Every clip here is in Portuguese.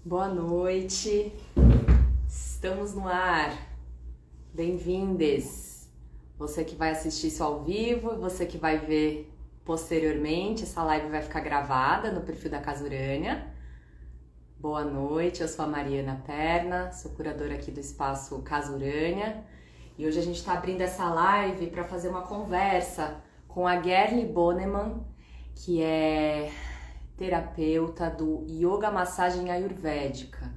Boa noite, estamos no ar, bem-vindes. Você que vai assistir isso ao vivo e você que vai ver posteriormente, essa live vai ficar gravada no perfil da Casa Urânia. Boa noite, eu sou a Mariana Perna, sou curadora aqui do espaço Casa Urânia e hoje a gente está abrindo essa live para fazer uma conversa com a Gerli Boneman, que é terapeuta do Yoga Massagem Ayurvédica,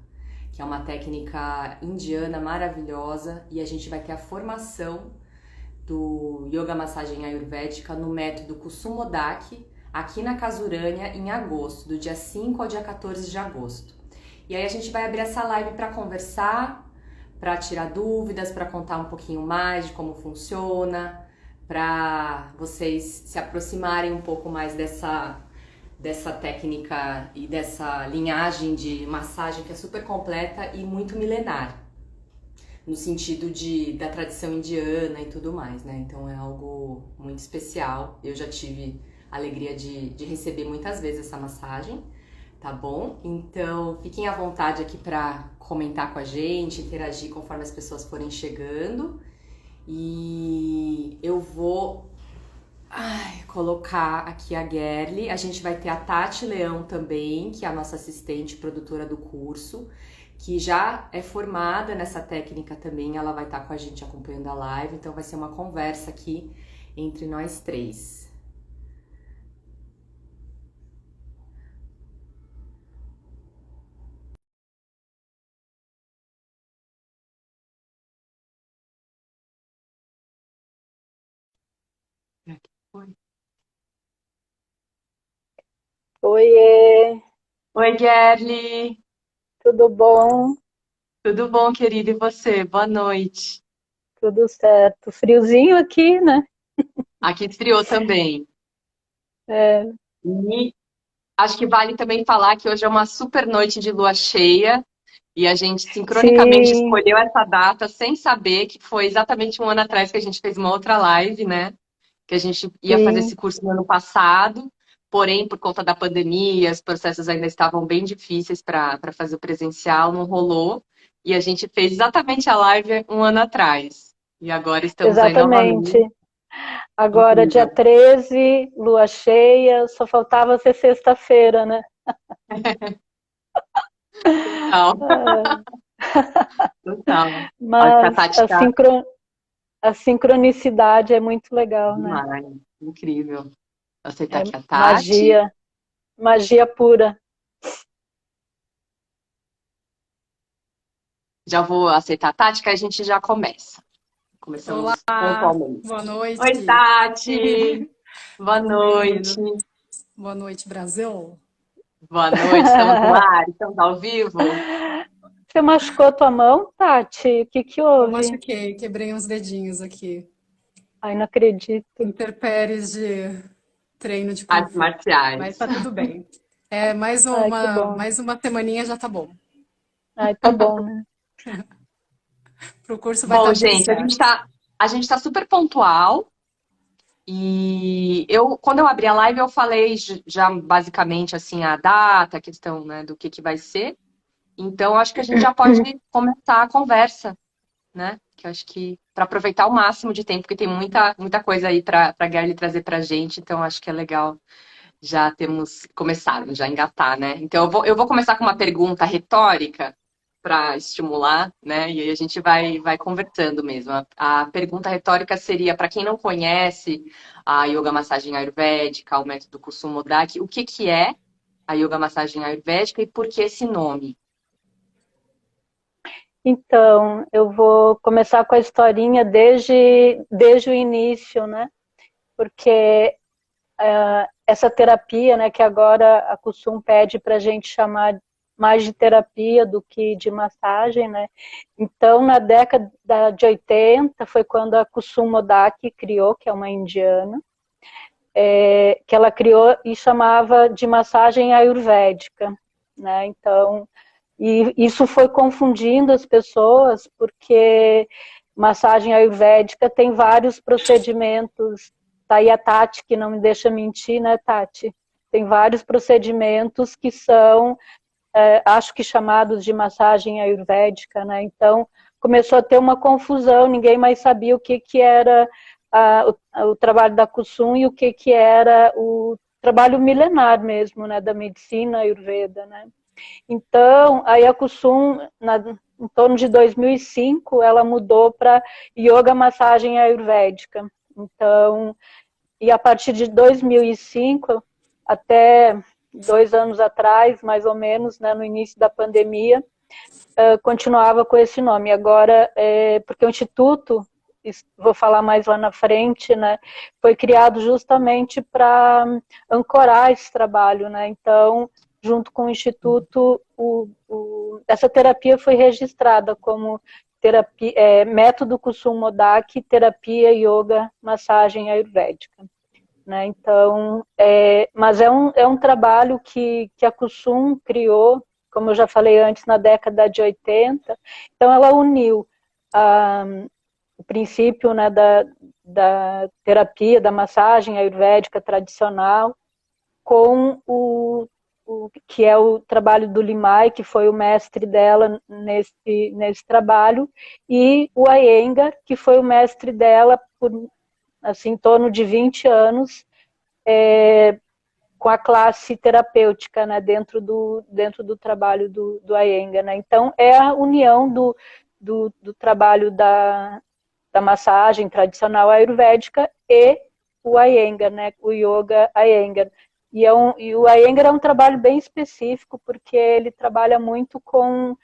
que é uma técnica indiana maravilhosa, e a gente vai ter a formação do Yoga Massagem Ayurvédica no método Kusumodaki aqui na Casa Urânia em agosto, do dia 5 ao dia 14 de agosto. E aí a gente vai abrir essa live para conversar, para tirar dúvidas, para contar um pouquinho mais de como funciona, para vocês se aproximarem um pouco mais dessa técnica e dessa linhagem de massagem que é super completa e muito milenar, no sentido da tradição indiana e tudo mais, né? Então é algo muito especial. Eu já tive a alegria de receber muitas vezes essa massagem, tá bom? Então fiquem à vontade aqui para comentar com a gente, interagir conforme as pessoas forem chegando. E eu vou colocar aqui a Gerli. A gente vai ter a Tati Leão também, que é a nossa assistente produtora do curso, que já é formada nessa técnica também. Ela vai estar com a gente acompanhando a live, então vai ser uma conversa aqui entre nós três. Oi. Oiê, Oi, Gerli! tudo bom? Tudo bom, querida? E você? Boa noite. Tudo certo. Friozinho aqui, né? Aqui esfriou também. É, E acho que vale também falar que hoje é uma super noite de lua cheia. E a gente sincronicamente sim, escolheu essa data sem saber que foi exatamente um ano atrás que a gente fez uma outra live, né? Que a gente ia fazer sim, esse curso no ano passado, porém, por conta da pandemia, os processos ainda estavam bem difíceis para fazer o presencial, não rolou. E a gente fez exatamente a live um ano atrás. E agora estamos aí exatamente. novamente. Agora, dia Incrível. 13, lua cheia, só faltava ser sexta-feira, né? Total, É, total. Acho que a mas Tati tá a sincronicidade é muito legal, né? demais. Incrível. Vou aceitar É aqui a Tati. magia, magia pura. Já vou aceitar a tática e a gente já começa. Olá, Começamos pontualmente. boa Oi, noite. Tati! Boa Tudo bem, querido? noite. Boa noite, Brasil. Boa noite, estamos no ar, estamos ao vivo. Você machucou tua mão, Tati? O que que Eu houve? machuquei, quebrei uns dedinhos aqui. Ai, não acredito. Interpéries de treino de Kung Artes Fu. Mas marciais. tá tudo bem. É, Ai, que bom. mais uma semaninha já tá bom. Ai, tá bom, né? Pro curso vai Bom, dar tudo gente, certo. a gente tá super pontual. E quando eu abri a live, eu falei já basicamente assim a data, a questão, né, do que vai ser. Então, acho que a gente já pode começar a conversa, né? Que eu acho que para aproveitar o máximo de tempo, porque tem muita coisa aí para a Gerli trazer para a gente, então acho que é legal já termos começado, já engatar, né? Então eu vou começar com uma pergunta retórica para estimular, né? E aí a gente vai conversando mesmo. A pergunta retórica seria, para quem não conhece a yoga massagem ayurvédica, o método Kusumodaki, o que que é a yoga massagem ayurvédica e por que esse nome? Então, eu vou começar com a historinha desde o início, né? Porque essa terapia, né, que agora a Kusum pede para a gente chamar mais de terapia do que de massagem, né? Então, na década de 80, foi quando a Kusum Modaki criou, que é uma indiana, que ela criou e chamava de massagem ayurvédica, né? Então, e isso foi confundindo as pessoas, porque massagem ayurvédica tem vários procedimentos. Tá aí a Tati, que não me deixa mentir, né, Tati? Tem vários procedimentos que são acho que chamados de massagem ayurvédica, né? Então, começou a ter uma confusão, ninguém mais sabia o que era o trabalho da Kusum e o que era o trabalho milenar mesmo, né, da medicina ayurveda, né? Então, aí a Kusum, em torno de 2005, ela mudou para yoga massagem ayurvédica. Então, e a partir de 2005, até 2 anos atrás, mais ou menos, né, no início da pandemia, continuava com esse nome. Agora, porque o Instituto, vou falar mais lá na frente, né, foi criado justamente para ancorar esse trabalho, né? Então, junto com o Instituto, essa terapia foi registrada como terapia, método Kusum Modak, terapia yoga massagem ayurvédica, né? Então, mas é um trabalho que a Kusum criou, como eu já falei antes, na década de 80. Então, ela uniu o princípio, né, da terapia, da massagem ayurvédica tradicional, com o que é o trabalho do Limai, que foi o mestre dela nesse trabalho, e o Iyengar, que foi o mestre dela por, assim, em torno de 20 anos, com a classe terapêutica, né, dentro do trabalho do Iyengar, né? Então, é a união do trabalho da massagem tradicional ayurvédica e o Iyengar, né, o Yoga Iyengar. E o Iyengar é um trabalho bem específico, porque ele trabalha muito com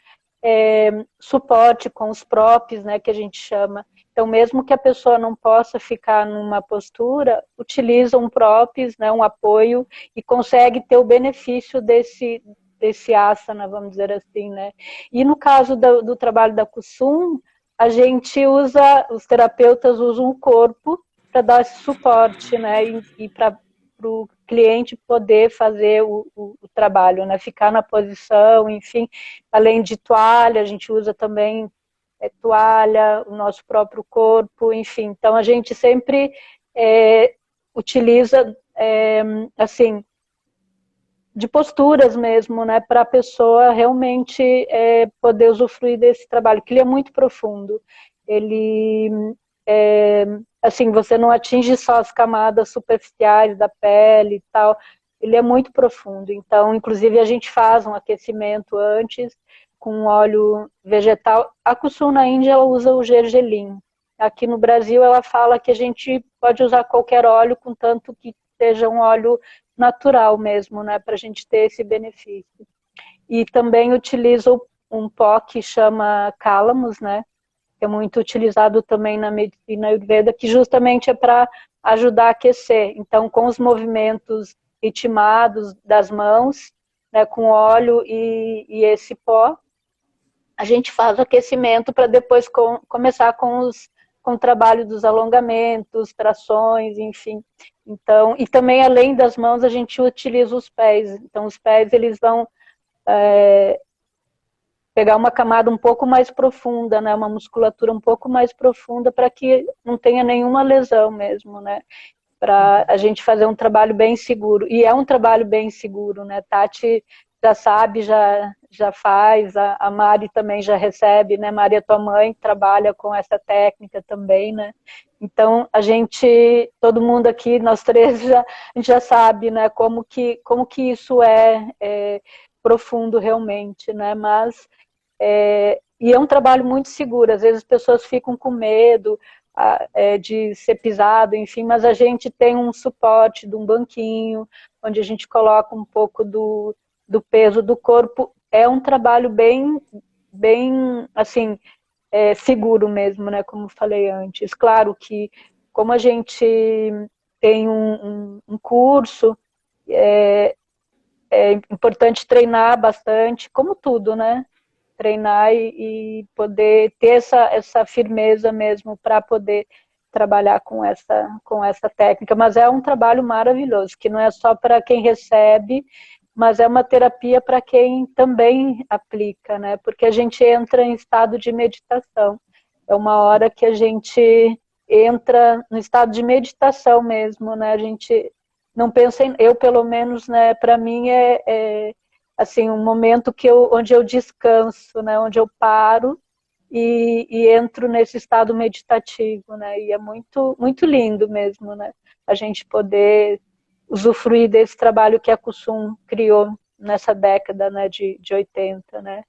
suporte, com os props, né, que a gente chama. Então, mesmo que a pessoa não possa ficar numa postura, utiliza um props, né, um apoio, e consegue ter o benefício desse asana, vamos dizer assim, né. E no caso do trabalho da Kusum, a gente os terapeutas usam o corpo para dar esse suporte, né, e para o cliente poder fazer o trabalho, né, ficar na posição, enfim. Além de toalha, a gente usa também toalha, o nosso próprio corpo, enfim. Então, a gente sempre utiliza, assim, de posturas mesmo, né, para a pessoa realmente poder usufruir desse trabalho, que ele é muito profundo. Ele, assim, você não atinge só as camadas superficiais da pele e tal, ele é muito profundo. Então, inclusive, a gente faz um aquecimento antes, com óleo vegetal. A Kusum na Índia, ela usa o gergelim. Aqui no Brasil, ela fala que a gente pode usar qualquer óleo, contanto que seja um óleo natural mesmo, né, para a gente ter esse benefício. E também utilizo um pó que chama cálamos, né, que é muito utilizado também na medicina ayurveda, que justamente é para ajudar a aquecer. Então, com os movimentos ritmados das mãos, né, com óleo e esse pó, a gente faz o aquecimento para depois começar com o trabalho dos alongamentos, trações, enfim. Então, e também além das mãos a gente utiliza os pés. Então os pés eles vão pegar uma camada um pouco mais profunda, né, uma musculatura um pouco mais profunda para que não tenha nenhuma lesão mesmo, né, para a gente fazer um trabalho bem seguro. E é um trabalho bem seguro, né, Tati já sabe, já faz, a Mari também já recebe, né, Maria, tua mãe, trabalha com essa técnica também, né, então a gente, todo mundo aqui, nós três, a gente já sabe, né, como que isso é profundo realmente, né, mas, e é um trabalho muito seguro, às vezes as pessoas ficam com medo de ser pisado, enfim, mas a gente tem um suporte de um banquinho, onde a gente coloca um pouco do peso do corpo. É um trabalho bem assim, seguro mesmo, né, como falei antes. Claro que, como a gente tem um curso, é importante treinar bastante, como tudo, né, treinar e poder ter essa firmeza mesmo para poder trabalhar com essa técnica, mas é um trabalho maravilhoso, que não é só para quem recebe, mas é uma terapia para quem também aplica, né? Porque a gente entra em estado de meditação. É uma hora que a gente entra no estado de meditação mesmo, né? A gente não pensa eu pelo menos, né? Para mim assim, um momento onde eu descanso, né? Onde eu paro e entro nesse estado meditativo, né? E é muito, muito lindo mesmo, né? A gente poder usufruir desse trabalho que a Kusum criou nessa década, né, de 80, né?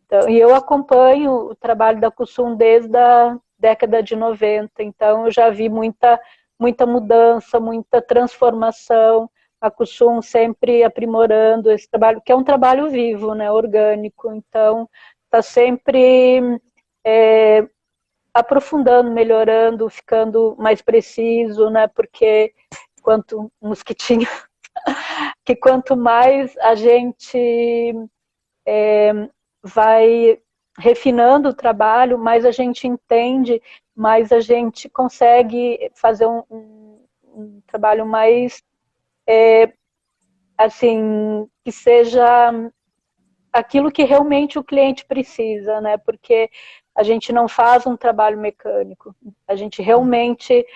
Então, e eu acompanho o trabalho da Kusum desde a década de 90, então eu já vi muita, muita mudança, muita transformação, a Kusum sempre aprimorando esse trabalho, que é um trabalho vivo, né, orgânico, então está sempre aprofundando, melhorando, ficando mais preciso, né, porque quanto mosquitinho, que quanto mais a gente vai refinando o trabalho, mais a gente entende, mais a gente consegue fazer um trabalho mais, assim, que seja aquilo que realmente o cliente precisa, né? Porque a gente não faz um trabalho mecânico, a gente realmente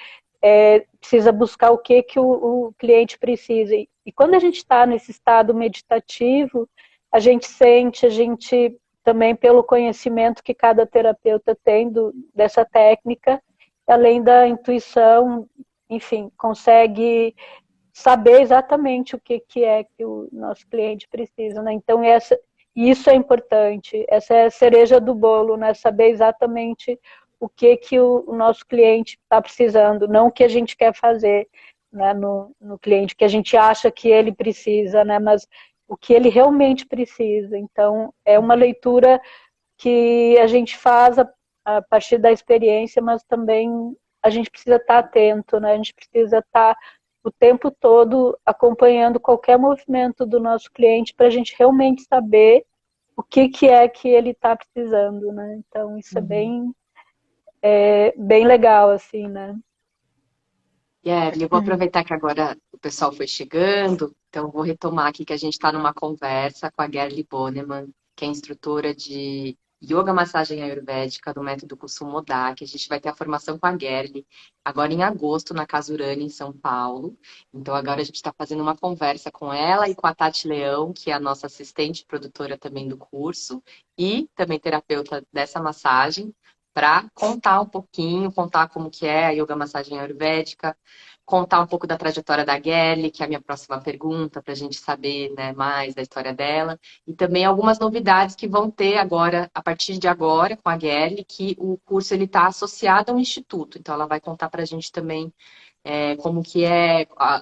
precisa buscar o que o cliente precisa. E quando a gente está nesse estado meditativo, a gente sente, a gente também pelo conhecimento que cada terapeuta tem dessa técnica, além da intuição, enfim, consegue saber exatamente o que é que o nosso cliente precisa, né? Então, isso é importante, essa é a cereja do bolo, né? Saber exatamente o que o nosso cliente está precisando, não o que a gente quer fazer, né, no cliente, que a gente acha que ele precisa, né, mas o que ele realmente precisa. Então, é uma leitura que a gente faz a partir da experiência, mas também a gente precisa estar atento, né, a gente precisa estar o tempo todo acompanhando qualquer movimento do nosso cliente para a gente realmente saber o que é que ele está precisando, né? Então, isso bem legal, assim, né? Gerli, eu vou aproveitar que agora o pessoal foi chegando, então vou retomar aqui que a gente está numa conversa com a Gerli Boneman, que é instrutora de Yoga Massagem Ayurvédica do método Kusumodá, que a gente vai ter a formação com a Gerli agora em agosto na Casa Urânia, em São Paulo. Então agora a gente está fazendo uma conversa com ela e com a Tati Leão, que é a nossa assistente produtora também do curso e também terapeuta dessa massagem, para contar um pouquinho, contar como que é a Yoga Massagem Ayurvédica, contar um pouco da trajetória da Gerli, que é a minha próxima pergunta, para a gente saber, né, mais da história dela, e também algumas novidades que vão ter agora, a partir de agora, com a Gerli, que o curso está associado ao Instituto, então ela vai contar para a gente também como que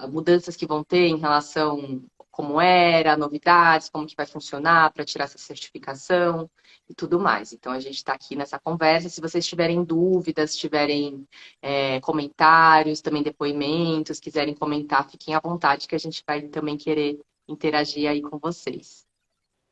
mudanças que vão ter em relação como era, novidades, como que vai funcionar para tirar essa certificação e tudo mais. Então, a gente está aqui nessa conversa. Se vocês tiverem dúvidas, tiverem comentários, também depoimentos, quiserem comentar, fiquem à vontade, que a gente vai também querer interagir aí com vocês.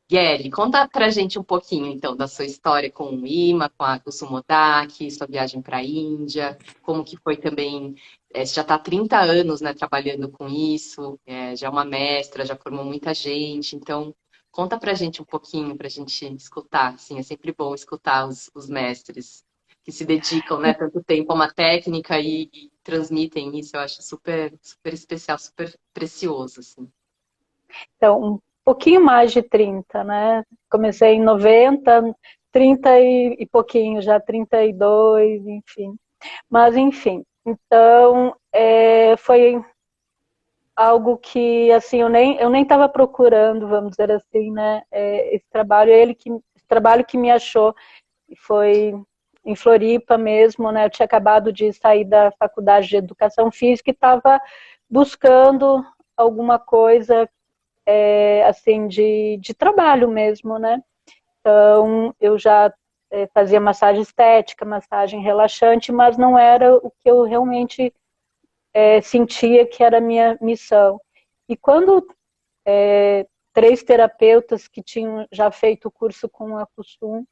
Gerli, conta pra gente um pouquinho, então, da sua história com o IMA, com a Kusumodaki, sua viagem para a Índia, como que foi também, você já está há 30 anos, né, trabalhando com isso, já é uma mestra, já formou muita gente, então, conta pra gente um pouquinho, pra gente escutar, assim, é sempre bom escutar os mestres que se dedicam, né, tanto tempo a uma técnica e transmitem isso, eu acho super, super especial, super precioso, assim. Então, um pouquinho mais de 30, né? Comecei em 90, 30 e pouquinho, já 32, enfim. Mas, enfim, então, foi algo que, assim, eu nem estava procurando, vamos dizer assim, né? Esse trabalho que me achou, foi em Floripa mesmo, né? Eu tinha acabado de sair da faculdade de Educação Física e estava buscando alguma coisa assim, de trabalho mesmo, né? Então, eu já fazia massagem estética, massagem relaxante, mas não era o que eu realmente sentia que era a minha missão. E quando 3 terapeutas que tinham já feito o curso com a Kusum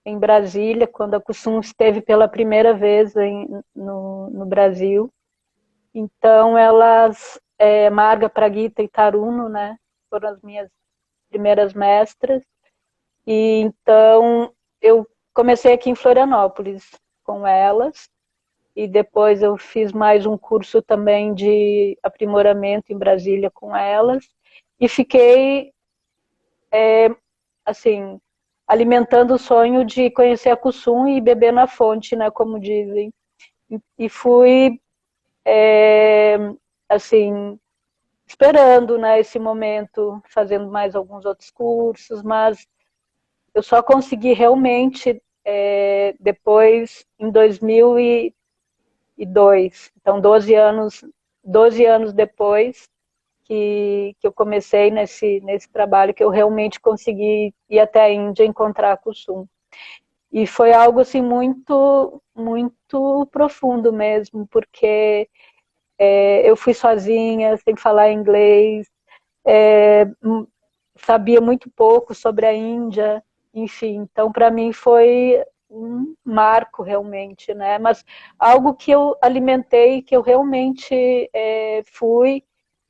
em Brasília, quando a Kusum esteve pela primeira vez no Brasil, então elas, Marga, Pragita e Taruno, né, foram as minhas primeiras mestras, e então eu comecei aqui em Florianópolis com elas, e depois eu fiz mais um curso também de aprimoramento em Brasília com elas, e fiquei assim, alimentando o sonho de conhecer a Kusum e beber na fonte, né, como dizem. E fui, assim, esperando, né, esse momento, fazendo mais alguns outros cursos, mas eu só consegui realmente depois, em 2002. Então, 12 anos depois que eu comecei nesse trabalho, que eu realmente consegui ir até a Índia encontrar a Kusum. E foi algo assim muito, muito profundo mesmo, porque eu fui sozinha, sem falar inglês, sabia muito pouco sobre a Índia, enfim. Então, para mim foi um marco realmente, né? Mas algo que eu alimentei, que eu realmente fui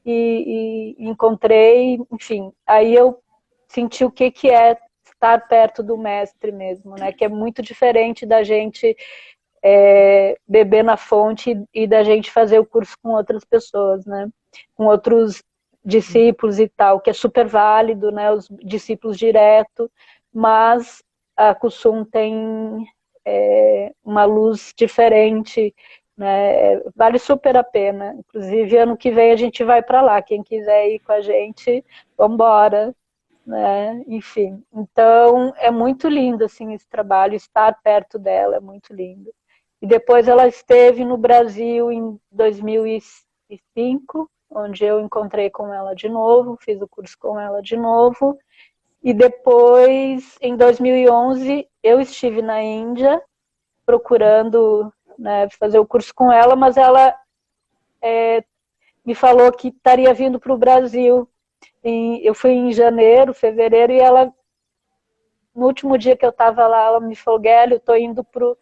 e encontrei, enfim. Aí eu senti o que é estar perto do mestre mesmo, né? Que é muito diferente da gente beber na fonte e da gente fazer o curso com outras pessoas, né? Com outros discípulos e tal, que é super válido, né? Os discípulos direto, mas a Kusum tem uma luz diferente, né? Vale super a pena. Inclusive, ano que vem a gente vai para lá. Quem quiser ir com a gente, vamos embora. Né? Enfim, então é muito lindo assim esse trabalho, estar perto dela é muito lindo. E depois ela esteve no Brasil em 2005, onde eu encontrei com ela de novo, fiz o curso com ela de novo. E depois, em 2011, eu estive na Índia procurando, né, fazer o curso com ela, mas ela me falou que estaria vindo para o Brasil. Eu fui em janeiro, fevereiro, e ela, no último dia que eu estava lá, ela me falou: Guélio, eu estou indo para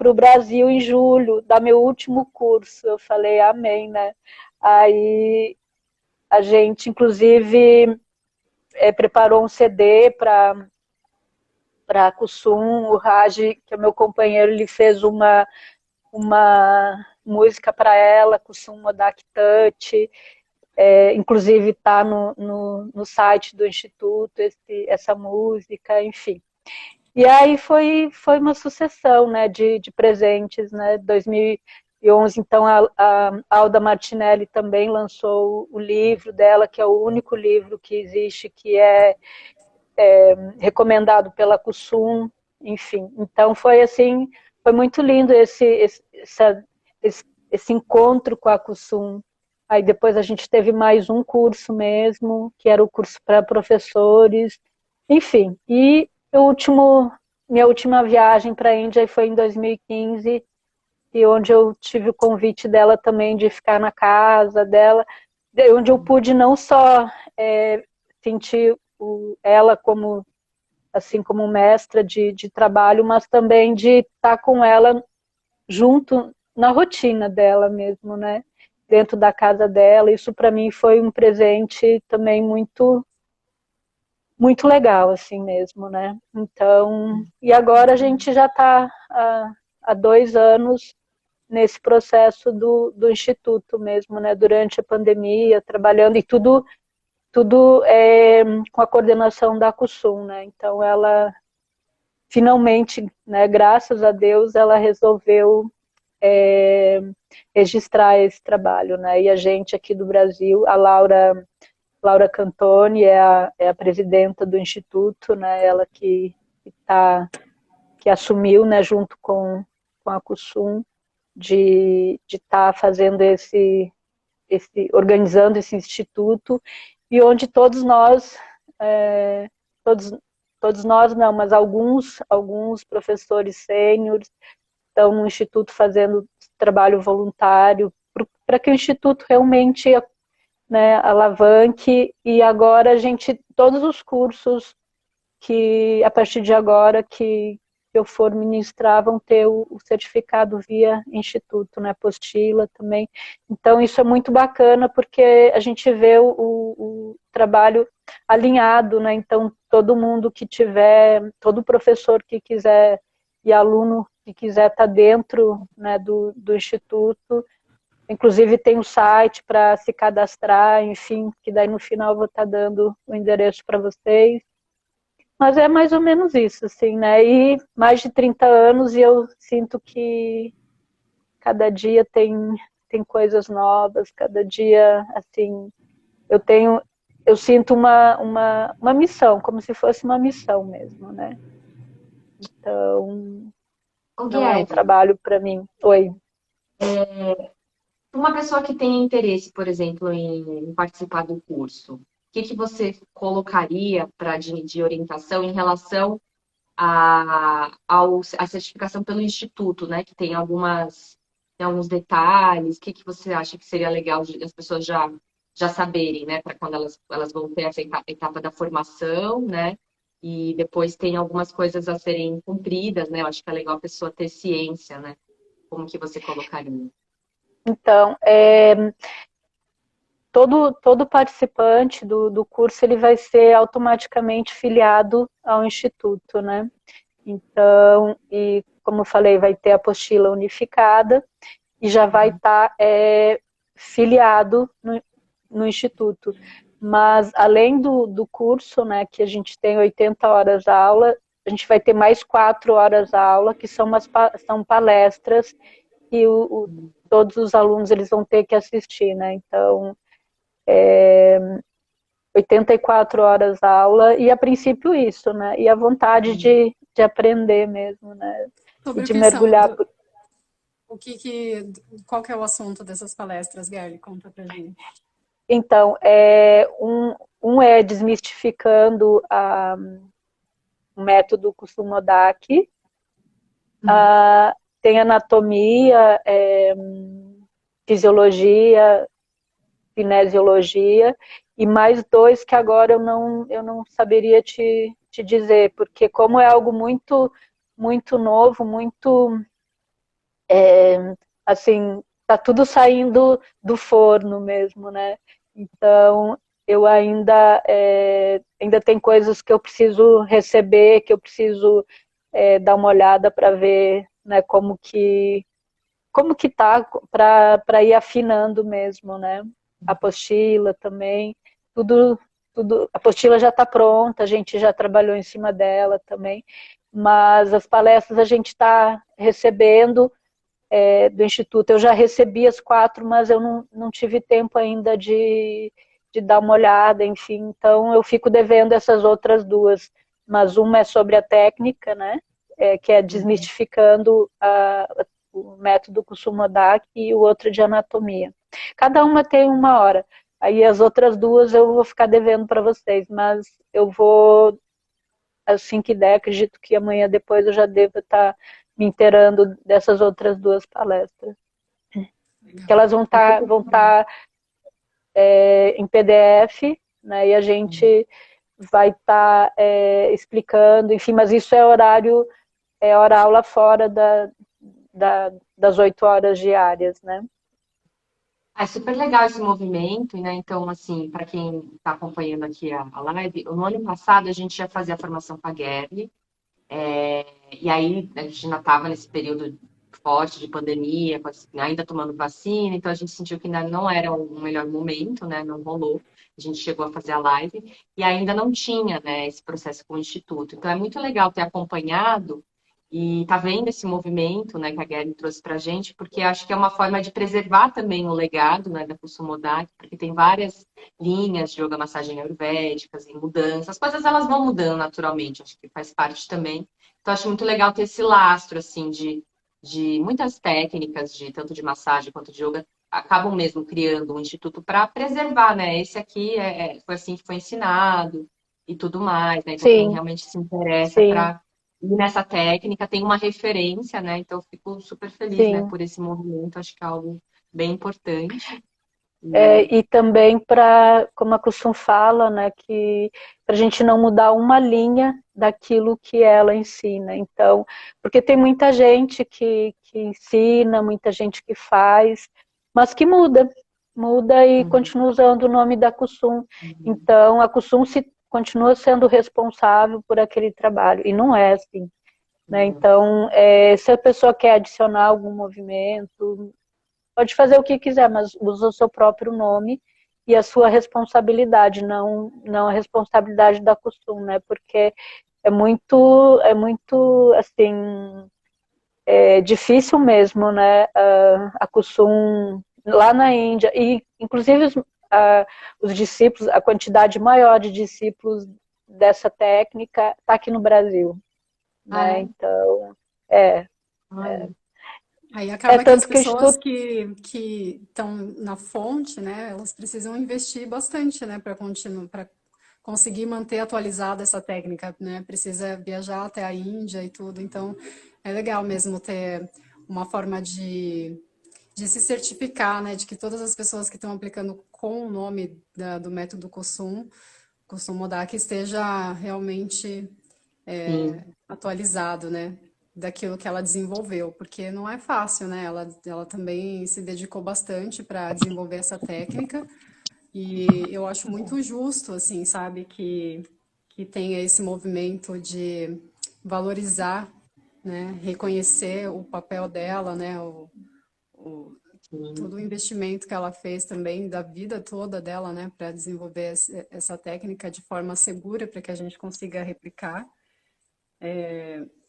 o Brasil em julho, dar meu último curso. Eu falei: amém, né? Aí a gente, inclusive, preparou um CD para a Kusum. O Raj, que é meu companheiro, ele fez uma música para ela, Kusum Modak Touch. Inclusive está no site do Instituto essa música, enfim. E aí foi uma sucessão, né, de presentes, né? 2011, então a Alda Martinelli também lançou o livro dela, que é o único livro que existe que é recomendado pela Kusum, enfim. Então foi assim, foi muito lindo esse encontro com a Kusum. Aí depois a gente teve mais um curso mesmo, que era o curso para professores, enfim. E minha última viagem para a Índia foi em 2015, e onde eu tive o convite dela também de ficar na casa dela, onde eu pude não só sentir ela como assim como mestra de trabalho, mas também de estar com ela junto na rotina dela mesmo, né? Dentro da casa dela. Isso para mim foi um presente também muito muito legal, assim mesmo, né? Então, e agora a gente já está há 2 anos nesse processo do Instituto mesmo, né? Durante a pandemia, trabalhando e tudo com a coordenação da Kusum, né? Então ela finalmente, né, graças a Deus, ela resolveu registrar esse trabalho, né? E a gente aqui do Brasil, a Laura Cantoni é a presidenta do Instituto, né? Ela que assumiu, né, junto com a Kusum, de estar fazendo organizando esse instituto, e onde todos nós, todos nós não, mas alguns professores sêniores estão no Instituto fazendo trabalho voluntário, para que o Instituto realmente, né, alavanque. E agora a gente, todos os cursos que a partir de agora que eu for ministrar vão ter o certificado via Instituto, né, apostila também. Então isso é muito bacana, porque a gente vê o trabalho alinhado, né? Então todo mundo que tiver, todo professor que quiser e aluno que quiser estar dentro, né, do Instituto. Inclusive tem um site para se cadastrar, enfim, que daí no final eu vou estar dando o endereço para vocês. Mas é mais ou menos isso, assim, né? E mais de 30 anos e eu sinto que cada dia tem coisas novas, cada dia, assim, eu tenho, eu sinto uma missão, como se fosse uma missão mesmo, né? Então, Ô, não é um Guilherme, trabalho para mim. Oi. uma pessoa que tem interesse, por exemplo, em participar do curso, o que que você colocaria para de orientação em relação à certificação pelo Instituto, né? Que tem alguns detalhes. O que que você acha que seria legal as pessoas já saberem, né? Para quando elas vão ter essa etapa da formação, né? E depois tem algumas coisas a serem cumpridas, né? Eu acho que é legal a pessoa ter ciência, né? Como que você colocaria? Então, todo participante do curso ele vai ser automaticamente filiado ao Instituto, né? Então, e como eu falei, vai ter a apostila unificada e já vai estar filiado no Instituto. Mas, além do curso, né, que a gente tem 80 horas de aula, a gente vai ter mais 4 horas de aula, que são palestras, e todos os alunos eles vão ter que assistir, né? Então, 84 horas de aula, e a princípio isso, né? E a vontade de aprender mesmo, né? E Sobre o de que são, mergulhar. qual que é o assunto dessas palestras, Guilherme? Conta pra gente. Então, um é desmistificando o método Kusumodaki, tem anatomia, fisiologia, cinesiologia, e mais dois que agora eu não saberia te dizer, porque como é algo muito novo, muito, assim, tá tudo saindo do forno mesmo, né? Então, eu ainda tem coisas que eu preciso receber, que eu preciso dar uma olhada para ver, né, como que tá para ir afinando mesmo, né? A apostila também, tudo, a apostila já está pronta, a gente já trabalhou em cima dela também, mas as palestras a gente está recebendo do Instituto. Eu já recebi as 4, mas eu não tive tempo ainda de dar uma olhada, enfim, então eu fico devendo essas outras 2, mas uma é sobre a técnica, né? Que é desmistificando o método Kusumodaki, e o outro de anatomia. Cada uma tem 1 hora. Aí as outras 2 eu vou ficar devendo para vocês, mas eu vou, assim que der, acredito que amanhã depois eu já devo estar me inteirando dessas outras 2 palestras. Que Legal. elas vão tá em PDF, né, e a gente vai estar explicando, enfim, mas isso é hora aula fora das 8 horas diárias, né? É super legal esse movimento, né? Então, assim, para quem está acompanhando aqui a live, no ano passado a gente já fazia a formação com a Guerre, e aí a gente ainda estava nesse período forte de pandemia, ainda tomando vacina, então a gente sentiu que ainda não era o melhor momento, né? Não rolou. A gente chegou a fazer a live e ainda não tinha, né, esse processo com o Instituto. Então é muito legal ter acompanhado e tá vendo esse movimento, né, que a Guerin trouxe pra gente, porque acho que é uma forma de preservar também o legado, né, da Kusumodaki, porque tem várias linhas de yoga massagem ayurvédicas e mudanças. As coisas elas vão mudando naturalmente, acho que faz parte também. Então acho muito legal ter esse lastro assim de muitas técnicas de tanto de massagem quanto de yoga acabam mesmo criando um instituto para preservar, né? Esse aqui foi assim que foi ensinado e tudo mais, né? Então quem Sim, realmente se interessa sim, para ir nessa técnica tem uma referência, né? Então eu fico super feliz, né, sim. por esse movimento, acho que é algo bem importante. E E também para, como a Kusum fala, né, que para a gente não mudar uma linha daquilo que ela ensina. Então, porque tem muita gente que ensina, muita gente que faz, mas que muda e uhum, continua usando o nome da Kusum. uhum, Então, a Kusum continua sendo responsável por aquele trabalho, e não é assim. Né? uhum. Então, se a pessoa quer adicionar algum movimento, pode fazer o que quiser, mas usa o seu próprio nome e a sua responsabilidade, não a responsabilidade da Kusum, né? Porque é muito assim, difícil mesmo, né? A Kusum lá na Índia, e inclusive os discípulos, a quantidade maior de discípulos dessa técnica está aqui no Brasil, Ah, né? é? Então, Olha. Aí acaba que as tanto que eu pessoas estudo. que estão na fonte, né, elas precisam investir bastante, né, para continuar, para conseguir manter atualizada essa técnica, né? Precisa viajar até a Índia e tudo. Então, é legal mesmo ter uma forma de se certificar, né, de que todas as pessoas que estão aplicando com o nome do método Kusum Modak esteja realmente Sim. atualizado, né, daquilo que ela desenvolveu, porque não é fácil, né? Ela também se dedicou bastante para desenvolver essa técnica e eu acho muito justo, assim, sabe, que tenha esse movimento de valorizar, né, reconhecer o papel dela, né, o, Sim. todo o investimento que ela fez também, da vida toda dela, né, para desenvolver essa técnica de forma segura para que a gente consiga replicar.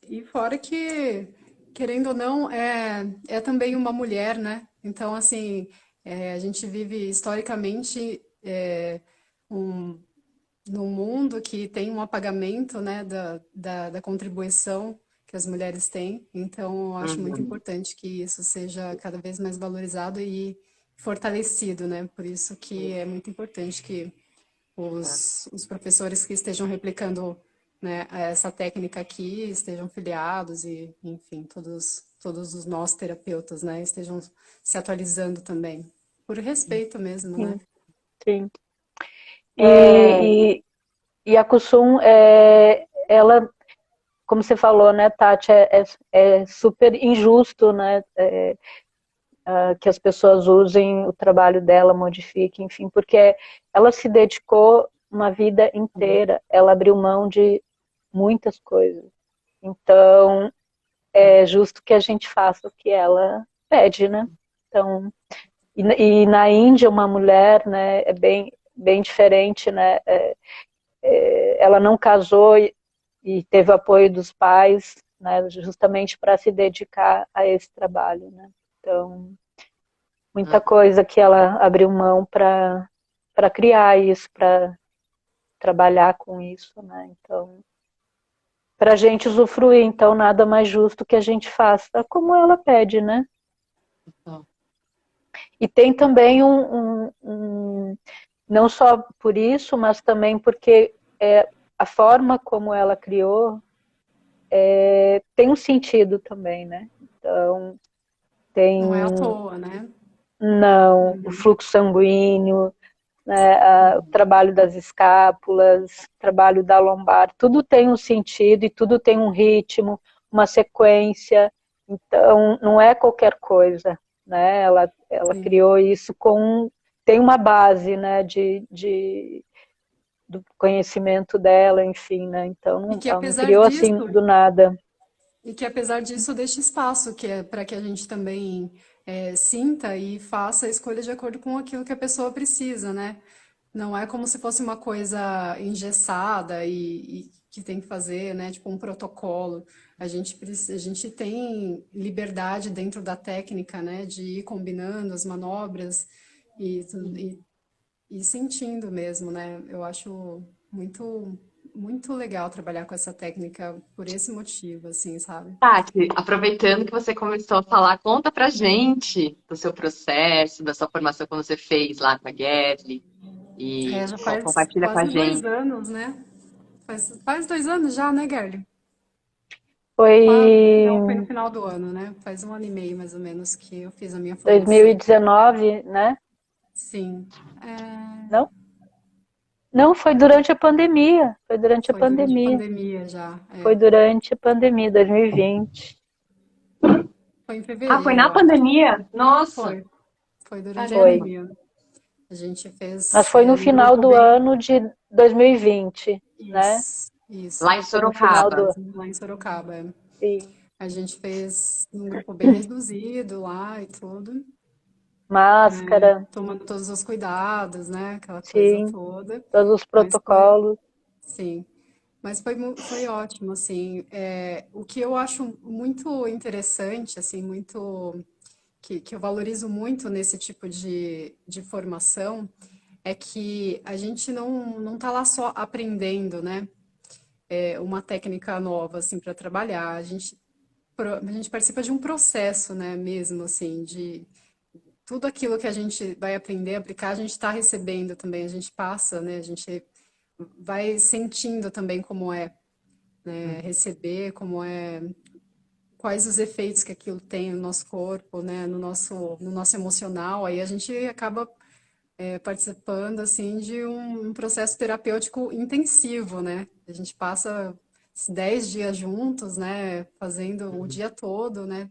E fora que, querendo ou não, é também uma mulher, né? Então, assim, a gente vive historicamente um, num mundo que tem um apagamento, né, da contribuição que as mulheres têm. Então, eu acho muito Uhum. importante que isso seja cada vez mais valorizado e fortalecido, né? Por isso que é muito importante que os professores que estejam replicando, né, essa técnica aqui estejam filiados e, enfim, todos os nós terapeutas, né, estejam se atualizando também, por respeito mesmo, né? Sim, sim. É, E a Kusum, ela, como você falou, né, Tati, é super injusto, né, que as pessoas usem o trabalho dela, modifiquem, enfim, porque ela se dedicou uma vida inteira, ela abriu mão de muitas coisas. Então, é justo que a gente faça o que ela pede, né? Então, e na Índia, uma mulher, né, é bem diferente, né? Ela não casou e teve apoio dos pais, né, justamente para se dedicar a esse trabalho, né? Então, muita coisa que ela abriu mão para criar isso, para trabalhar com isso, né? Então, para a gente usufruir, então nada mais justo que a gente faça como ela pede, né? E tem também não só por isso, mas também porque a forma como ela criou tem um sentido também, né? Então, tem, Não é à toa, né? não, o Uhum. fluxo sanguíneo, né, o trabalho das escápulas, o trabalho da lombar, tudo tem um sentido e tudo tem um ritmo, uma sequência, então não é qualquer coisa, né? Ela Sim. criou isso tem uma base, né, do conhecimento dela, enfim, né? E Então que ela não apesar criou disso, assim do nada. E que apesar disso deixa espaço que é para que a gente também sinta e faça a escolha de acordo com aquilo que a pessoa precisa, né? Não é como se fosse uma coisa engessada e que tem que fazer, né? Tipo um protocolo. A gente tem liberdade dentro da técnica, né? De ir combinando as manobras e, e sentindo mesmo, né? Eu acho muito legal trabalhar com essa técnica por esse motivo, assim, sabe? Tati, aproveitando que você começou a falar, conta pra gente do seu processo, da sua formação quando você fez lá com a Gerli e Já faz compartilha com a quase gente. 2 anos, né? Faz 2 anos já, né, Gerli? Não, foi no Foi final do ano, né? Faz 1 ano e meio, mais ou menos, que eu fiz a minha formação. 2019, né? Sim, Não? Não, foi durante a pandemia. Foi durante a foi durante a pandemia. pandemia já. Foi durante a pandemia, 2020. Foi em Ah, foi fevereiro, na eu acho. pandemia? Nossa, Foi, foi durante a Foi. caramba. pandemia. A gente Mas fez foi no num final grupo do bem. ano de 2020, né? Isso. Lá em Foi no final Sorocaba. do. Lá em Sorocaba. Sim. A gente fez num grupo bem reduzido lá e tudo. Máscara, tomando todos os cuidados, né? Aquela coisa sim, toda. todos os Mas foi, protocolos. sim. Mas foi ótimo, assim. O que eu acho muito interessante, assim, que eu valorizo muito nesse tipo de formação, é que a gente não tá lá só aprendendo, né? Uma técnica nova, assim, para trabalhar. A gente participa de um processo, né, mesmo, assim, de tudo aquilo que a gente vai aprender, aplicar, a gente está recebendo também, a gente passa, né, a gente vai sentindo também como é, né, receber, como é, quais os efeitos que aquilo tem no nosso corpo, né, no nosso emocional, aí a gente acaba participando assim de um processo terapêutico intensivo, né? A gente passa 10 dias juntos, né? Fazendo o dia todo, né?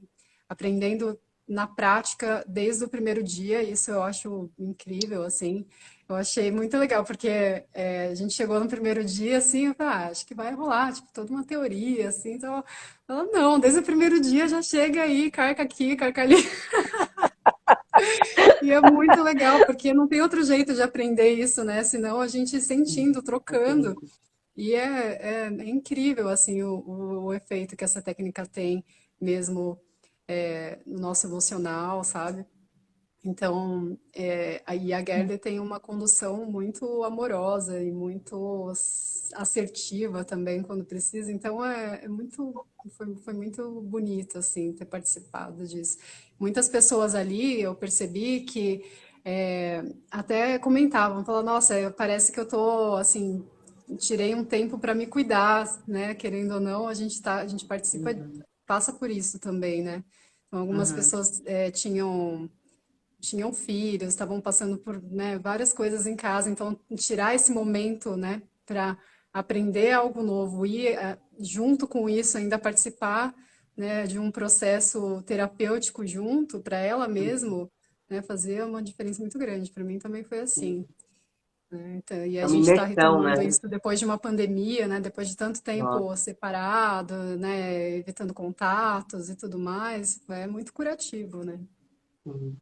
Aprendendo na prática desde o primeiro dia. Isso eu acho incrível, assim. Eu achei muito legal, porque a gente chegou no primeiro dia, assim, eu falei, acho que vai rolar, tipo, toda uma teoria, assim. Então, ela, não, desde o primeiro dia já chega aí, carca aqui, carca ali. E é muito legal, porque não tem outro jeito de aprender isso, né? Senão a gente sentindo, trocando. E é incrível, assim, o efeito que essa técnica tem mesmo no nosso emocional, sabe? Então, aí a Gerda tem uma condução muito amorosa e muito assertiva também quando precisa. Então, foi muito bonito, assim, ter participado disso. Muitas pessoas ali, eu percebi que até comentavam, falavam, nossa, parece que eu tô, assim, tirei um tempo para me cuidar, né? Querendo ou não, a gente participa, Uhum, passa por isso também, né? Então, algumas uhum, pessoas tinham filhos, estavam passando por, né, várias coisas em casa, então tirar esse momento, né, para aprender algo novo e junto com isso ainda participar, né, de um processo terapêutico junto para ela uhum. mesmo, né, fazer uma diferença muito grande. Para mim também foi assim, né? Então, e É a uma gente está imersão, retomando né? isso depois de uma pandemia, né, depois de tanto Nossa. tempo separado, né, evitando contatos e tudo mais, é muito curativo, né? Uhum.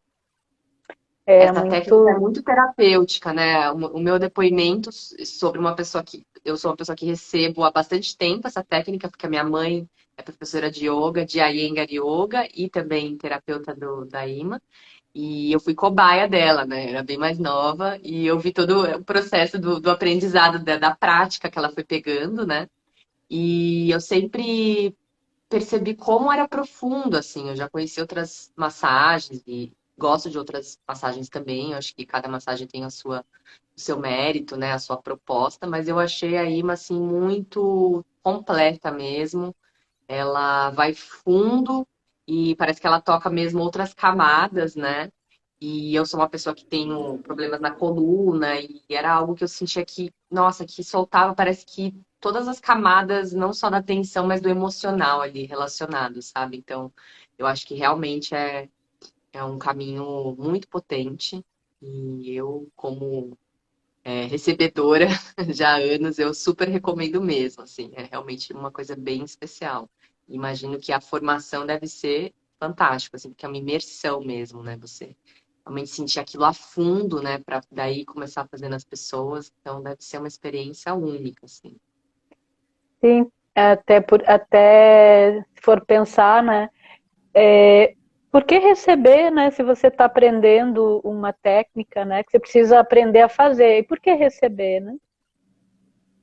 É Essa técnica é muito. muito terapêutica, né? O meu depoimento sobre uma pessoa que eu sou uma pessoa que recebo há bastante tempo essa técnica, porque a minha mãe é professora de yoga, de Iyengar Yoga e também terapeuta da IMA. E eu fui cobaia dela, né? Era bem mais nova e eu vi todo o processo do aprendizado da prática que ela foi pegando, né? E eu sempre percebi como era profundo, assim. Eu já conheci outras massagens e gosto de outras massagens também. Eu acho que cada massagem tem o seu mérito, né? A sua proposta, mas eu achei a IMA, assim, muito completa mesmo. Ela vai fundo e parece que ela toca mesmo outras camadas, né? E eu sou uma pessoa que tenho problemas na coluna e era algo que eu sentia que, nossa, que soltava, parece que todas as camadas, não só da tensão, mas do emocional ali relacionado, sabe? Então, eu acho que realmente é um caminho muito potente e eu, como recebedora já há anos, eu super recomendo mesmo, assim, é realmente uma coisa bem especial. Imagino que a formação deve ser fantástica, assim, porque é uma imersão mesmo, né? Você realmente sentir aquilo a fundo, né? Para daí começar a fazer nas pessoas, então deve ser uma experiência única, assim. Sim, até se for pensar, né? Por que receber, né? Se você está aprendendo uma técnica, né? Que você precisa aprender a fazer. E por que receber, né?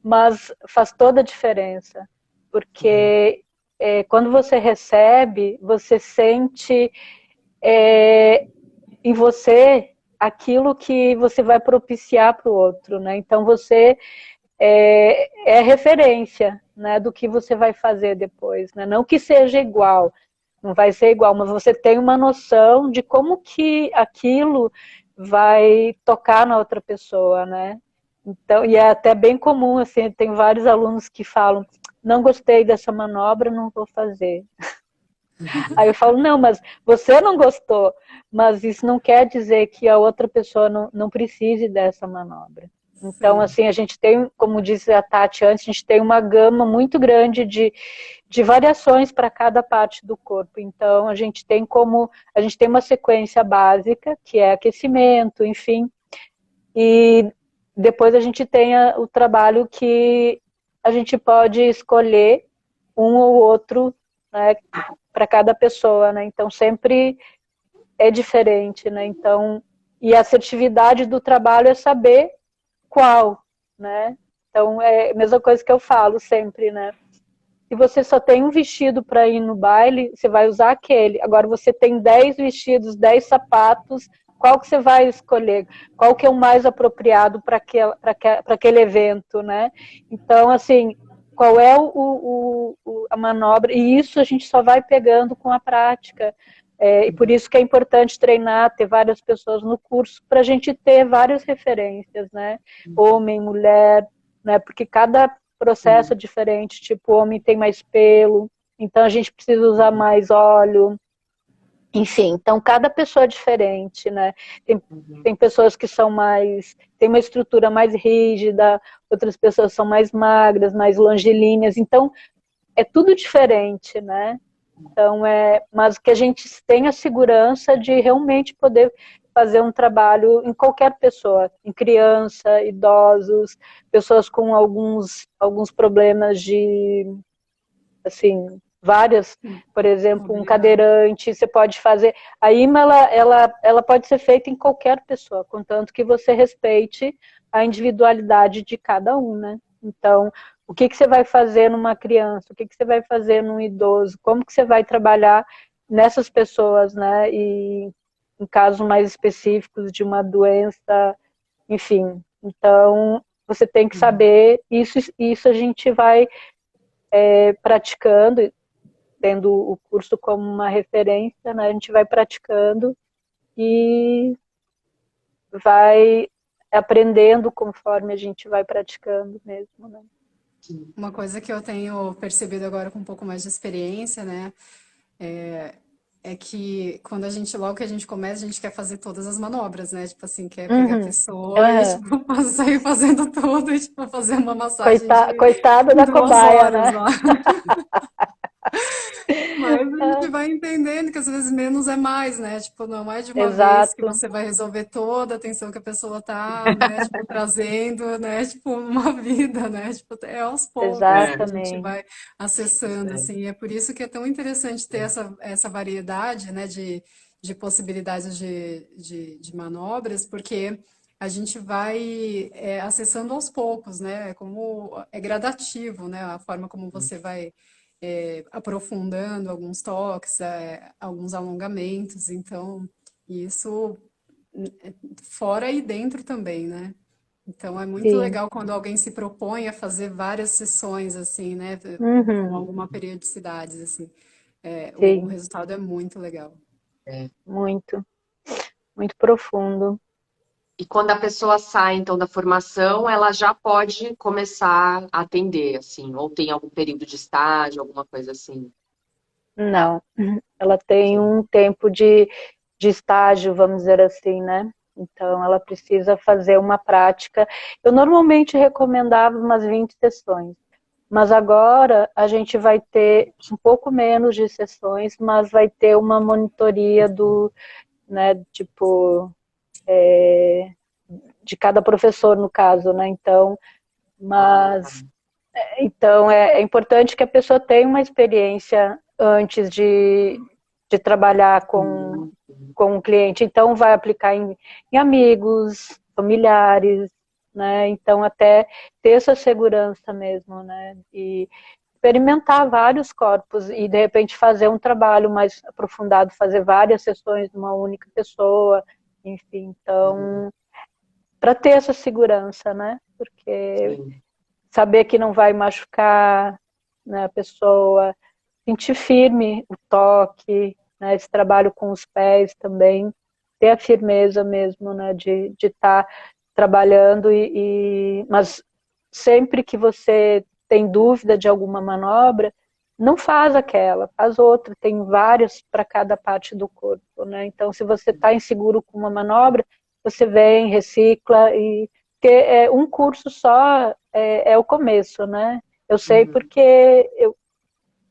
Mas faz toda a diferença. Uhum, Porque quando você recebe, você sente é, em você aquilo que você vai propiciar para o outro, né? Então você é referência, né, do que você vai fazer depois, né? Não que seja igual, não vai ser igual, mas você tem uma noção de como que aquilo vai tocar na outra pessoa, né? Então, e é até bem comum, assim, tem vários alunos que falam, não gostei dessa manobra, não vou fazer. Aí uhum, eu falo, não, mas você não gostou, mas isso não quer dizer que a outra pessoa não precise dessa manobra. Então, Sim. assim, a gente tem, como disse a Tati antes, a gente tem uma gama muito grande de variações para cada parte do corpo. Então, a gente tem uma sequência básica, que é aquecimento, enfim, e depois a gente tem o trabalho que a gente pode escolher um ou outro, né, para cada pessoa, né? Então, sempre é diferente, né? Então, e a assertividade do trabalho é saber qual, né? Então, é a mesma coisa que eu falo sempre, né? Se você só tem um vestido para ir no baile, você vai usar aquele. Agora você tem 10 vestidos, 10 sapatos, qual que você vai escolher? Qual que é o mais apropriado para aquele evento, né? Então, assim, qual é a manobra? E isso a gente só vai pegando com a prática. E por isso que é importante treinar, ter várias pessoas no curso, para a gente ter várias referências, né? Homem, mulher, né? Porque cada processo diferente, tipo, o homem tem mais pelo, então a gente precisa usar mais óleo, enfim, então cada pessoa é diferente, né? Tem pessoas que são tem uma estrutura mais rígida, outras pessoas são mais magras, mais longilíneas, então é tudo diferente, né? Então mas que a gente tenha segurança de realmente poder fazer um trabalho em qualquer pessoa, em criança, idosos, pessoas com alguns problemas assim, várias, por exemplo, um Mobilidade. cadeirante, você pode fazer. A IMA, ela pode ser feita em qualquer pessoa, contanto que você respeite a individualidade de cada um, né? Então, o que você vai fazer numa criança, o que você vai fazer num idoso, como que você vai trabalhar nessas pessoas, né? E em casos mais específicos de uma doença, enfim. Então, você tem que saber, isso a gente vai praticando, tendo o curso como uma referência, né? A gente vai praticando e vai aprendendo conforme a gente vai praticando mesmo, né? Uma coisa que eu tenho percebido agora com um pouco mais de experiência, né? É que quando logo que a gente começa, a gente quer fazer todas as manobras, né? Tipo assim, quer pegar a Uhum. pessoa e, Uhum. tipo, sair fazendo tudo e, tipo, fazer uma massagem de Coitada da 2 horas cobaia, né? lá. Mas a gente vai entendendo que às vezes menos é mais, né? Tipo, não é de uma vez que Exato, você vai resolver toda a atenção que a pessoa tá, né? Tipo, trazendo, né? Tipo, uma vida, né? Tipo, é aos poucos que a gente exatamente. vai acessando, assim. E é por isso que é tão interessante ter essa variedade, né? De possibilidades de manobras, porque a gente vai acessando aos poucos, né? Como é gradativo, né? A forma como você vai aprofundando alguns toques, alguns alongamentos, então isso fora e dentro também, né? Então é muito Sim. legal quando alguém se propõe a fazer várias sessões assim, né? Com Uhum. alguma periodicidade, assim. O Sim, resultado é muito legal. muito, muito profundo. E quando a pessoa sai, então, da formação, ela já pode começar a atender, assim, ou tem algum período de estágio, alguma coisa assim. Não, ela tem um tempo de estágio, vamos dizer assim, né? Então, ela precisa fazer uma prática. Eu normalmente recomendava umas 20 sessões, mas agora a gente vai ter um pouco menos de sessões, mas vai ter uma monitoria né, tipo, de cada professor, no caso, né? Então, Ah, tá. mas então, é importante que a pessoa tenha uma experiência antes de trabalhar Sim, com o cliente. Então, vai aplicar em amigos, familiares, né? Então, até ter essa segurança mesmo, né? E experimentar vários corpos e, de repente, fazer um trabalho mais aprofundado, fazer várias sessões de uma única pessoa, enfim. Então, para ter essa segurança, né? Porque sim. saber que não vai machucar, né, a pessoa, sentir firme o toque, né, esse trabalho com os pés também, ter a firmeza mesmo, né, de estar trabalhando mas sempre que você tem dúvida de alguma manobra, não faz aquela, faz outra, tem várias para cada parte do corpo, né? Então, se você está inseguro com uma manobra, você vem, recicla porque um curso só é o começo, né? Eu sei Uhum. porque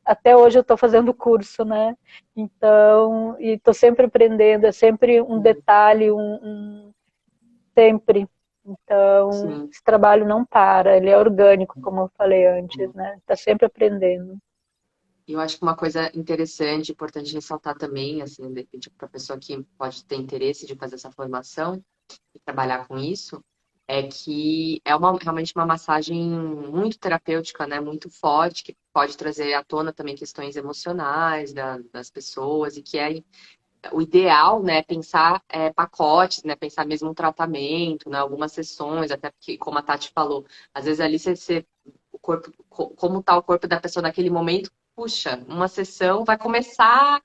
até hoje eu estou fazendo curso, né? Então, e estou sempre aprendendo, é sempre um detalhe, sempre. Então, Sim. esse trabalho não para, ele é orgânico, como eu falei antes, né? Está sempre aprendendo. Eu acho que uma coisa interessante, importante ressaltar também, assim, de repente, para a pessoa que pode ter interesse de fazer essa formação e trabalhar com isso, é que é realmente uma massagem muito terapêutica, né? Muito forte, que pode trazer à tona também questões emocionais das pessoas, e que é o ideal, né? Pensar pacotes, né? Pensar mesmo um tratamento, né? Algumas sessões, até porque, como a Tati falou, às vezes ali o corpo, como tá o corpo da pessoa naquele momento, puxa, uma sessão vai começar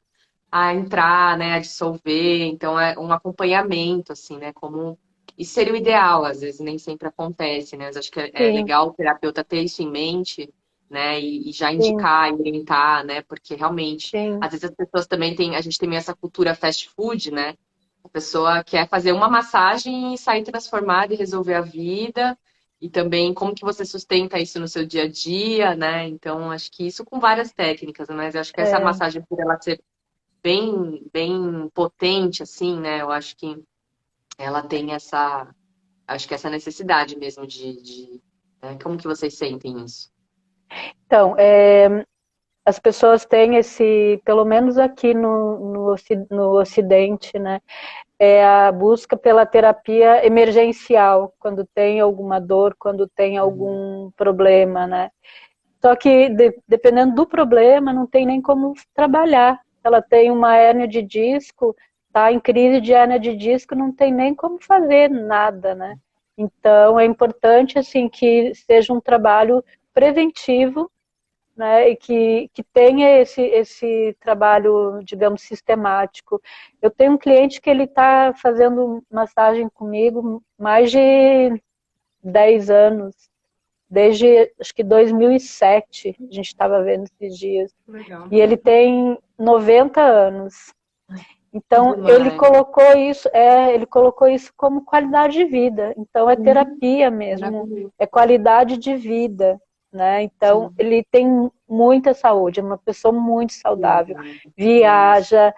a entrar, né, a dissolver, então é um acompanhamento, assim, né, como isso seria o ideal, às vezes nem sempre acontece, né, mas acho que é Sim, legal o terapeuta ter isso em mente, né, e já sim, indicar, e orientar, né, porque realmente, sim, às vezes as pessoas também têm, a gente tem meio essa cultura fast food, né, a pessoa quer fazer uma massagem e sair transformada e resolver a vida, e também como que você sustenta isso no seu dia a dia, né? Então, acho que isso com várias técnicas, mas eu acho que essa é, massagem, por ela ser bem potente, assim, né? Eu acho que ela tem acho que essa necessidade mesmo né? Como que vocês sentem isso? então, as pessoas têm pelo menos aqui no Ocidente, né, é a busca pela terapia emergencial, quando tem alguma dor, quando tem algum problema, né? Só que, dependendo do problema, não tem nem como trabalhar. Ela tem uma hérnia de disco, tá em crise de hérnia de disco, não tem nem como fazer nada, né? Então, é importante, assim, que seja um trabalho preventivo, né, e que tenha esse trabalho, digamos, sistemático. Eu tenho um cliente que ele está fazendo massagem comigo mais de 10 anos, desde acho que 2007, a gente estava vendo esses dias, Legal. e ele tem 90 anos. Que Então, demais. ele colocou isso como qualidade de vida. Então, é Sim, terapia mesmo, maravilhoso. é qualidade de vida, né? Então, Sim. ele tem muita saúde, é uma pessoa muito saudável, Legal. Nossa. viaja.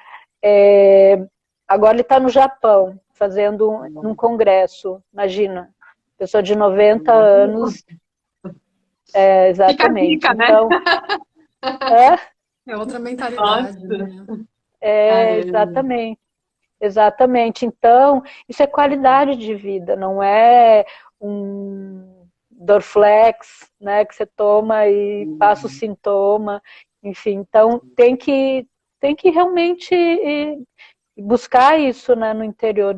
Agora ele está no Japão, fazendo um congresso, imagina, pessoa de 90 anos, Fica a exatamente. dica, né? Então, é, É outra mentalidade, Nossa, né? caramba. exatamente. Exatamente. Então, isso é qualidade de vida, não é um Dorflex, né, que você toma e passa o sintoma, enfim. Então, tem que realmente buscar isso, né, no interior,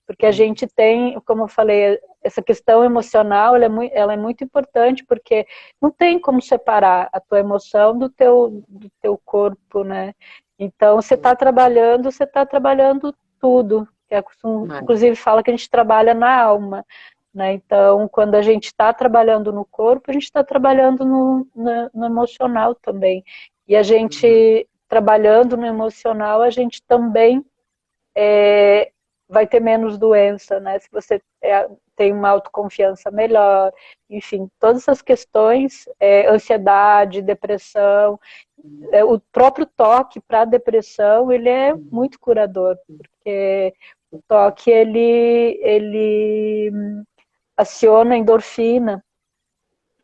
porque a gente tem, como eu falei, essa questão emocional, ela é muito importante, porque não tem como separar a tua emoção do teu corpo, né? Então, você está trabalhando tudo, inclusive fala que a gente trabalha na alma, né? Então, quando a gente está trabalhando no corpo, a gente está trabalhando no emocional também. E a gente, trabalhando no emocional, a gente também vai ter menos doença, né? Se você tem uma autoconfiança melhor, enfim, todas essas questões, ansiedade, depressão, o próprio toque para a depressão, ele é muito curador, porque o toque, ele aciona a endorfina,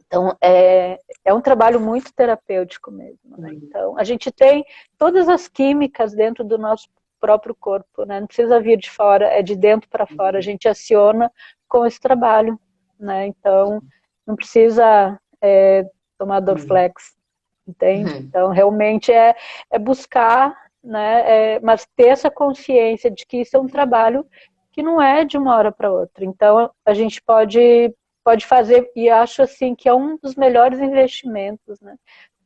então é um trabalho muito terapêutico mesmo, né? Então, a gente tem todas as químicas dentro do nosso próprio corpo, né? Não precisa vir de fora, é de dentro para fora, a gente aciona com esse trabalho, né? Então, não precisa tomar Dorflex, entende? Então, realmente é buscar, né? Mas ter essa consciência de que isso é um trabalho que não é de uma hora para outra. Então, a gente pode fazer, e acho assim que é um dos melhores investimentos, né?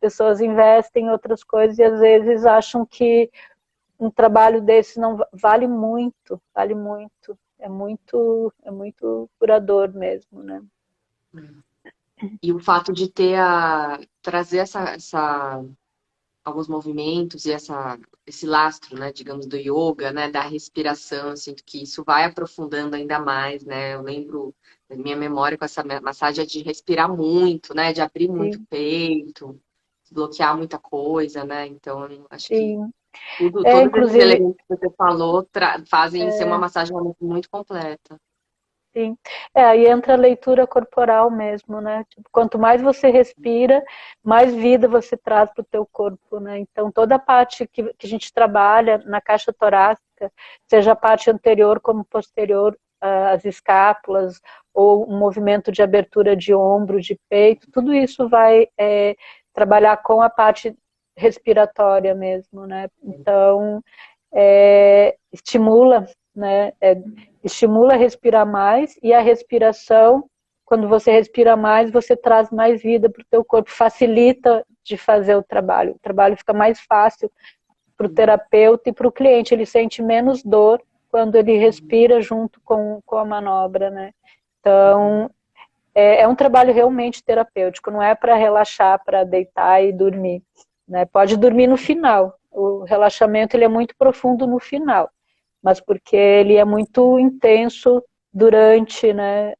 Pessoas investem em outras coisas e às vezes acham que um trabalho desse não vale muito, vale muito. É muito curador mesmo, né? E o fato de trazer essa alguns movimentos e esse lastro, né, digamos, do yoga, né, da respiração, eu sinto que isso vai aprofundando ainda mais, né? Eu lembro da minha memória com essa massagem é de respirar muito, né, de abrir muito o Sim, peito, desbloquear muita coisa, né? Então, eu acho que sim. todos esses Inclusive, elementos que você falou fazem ser uma é, massagem muito completa. sim. Aí entra a leitura corporal mesmo, né? Tipo, quanto mais você respira, mais vida você traz para o teu corpo, né? Então, toda a parte que a gente trabalha na caixa torácica, seja a parte anterior como posterior, as escápulas, ou um movimento de abertura de ombro, de peito, tudo isso vai trabalhar com a parte respiratória mesmo, né? Então, estimula, né? Estimula a respirar mais, e a respiração, quando você respira mais, você traz mais vida para o teu corpo, facilita de fazer o trabalho fica mais fácil para o terapeuta e para o cliente, ele sente menos dor quando ele respira junto com a manobra, né? Então, é um trabalho realmente terapêutico, não é para relaxar, para deitar e dormir, né? Pode dormir no final, o relaxamento ele é muito profundo no final, mas porque ele é muito intenso durante, né?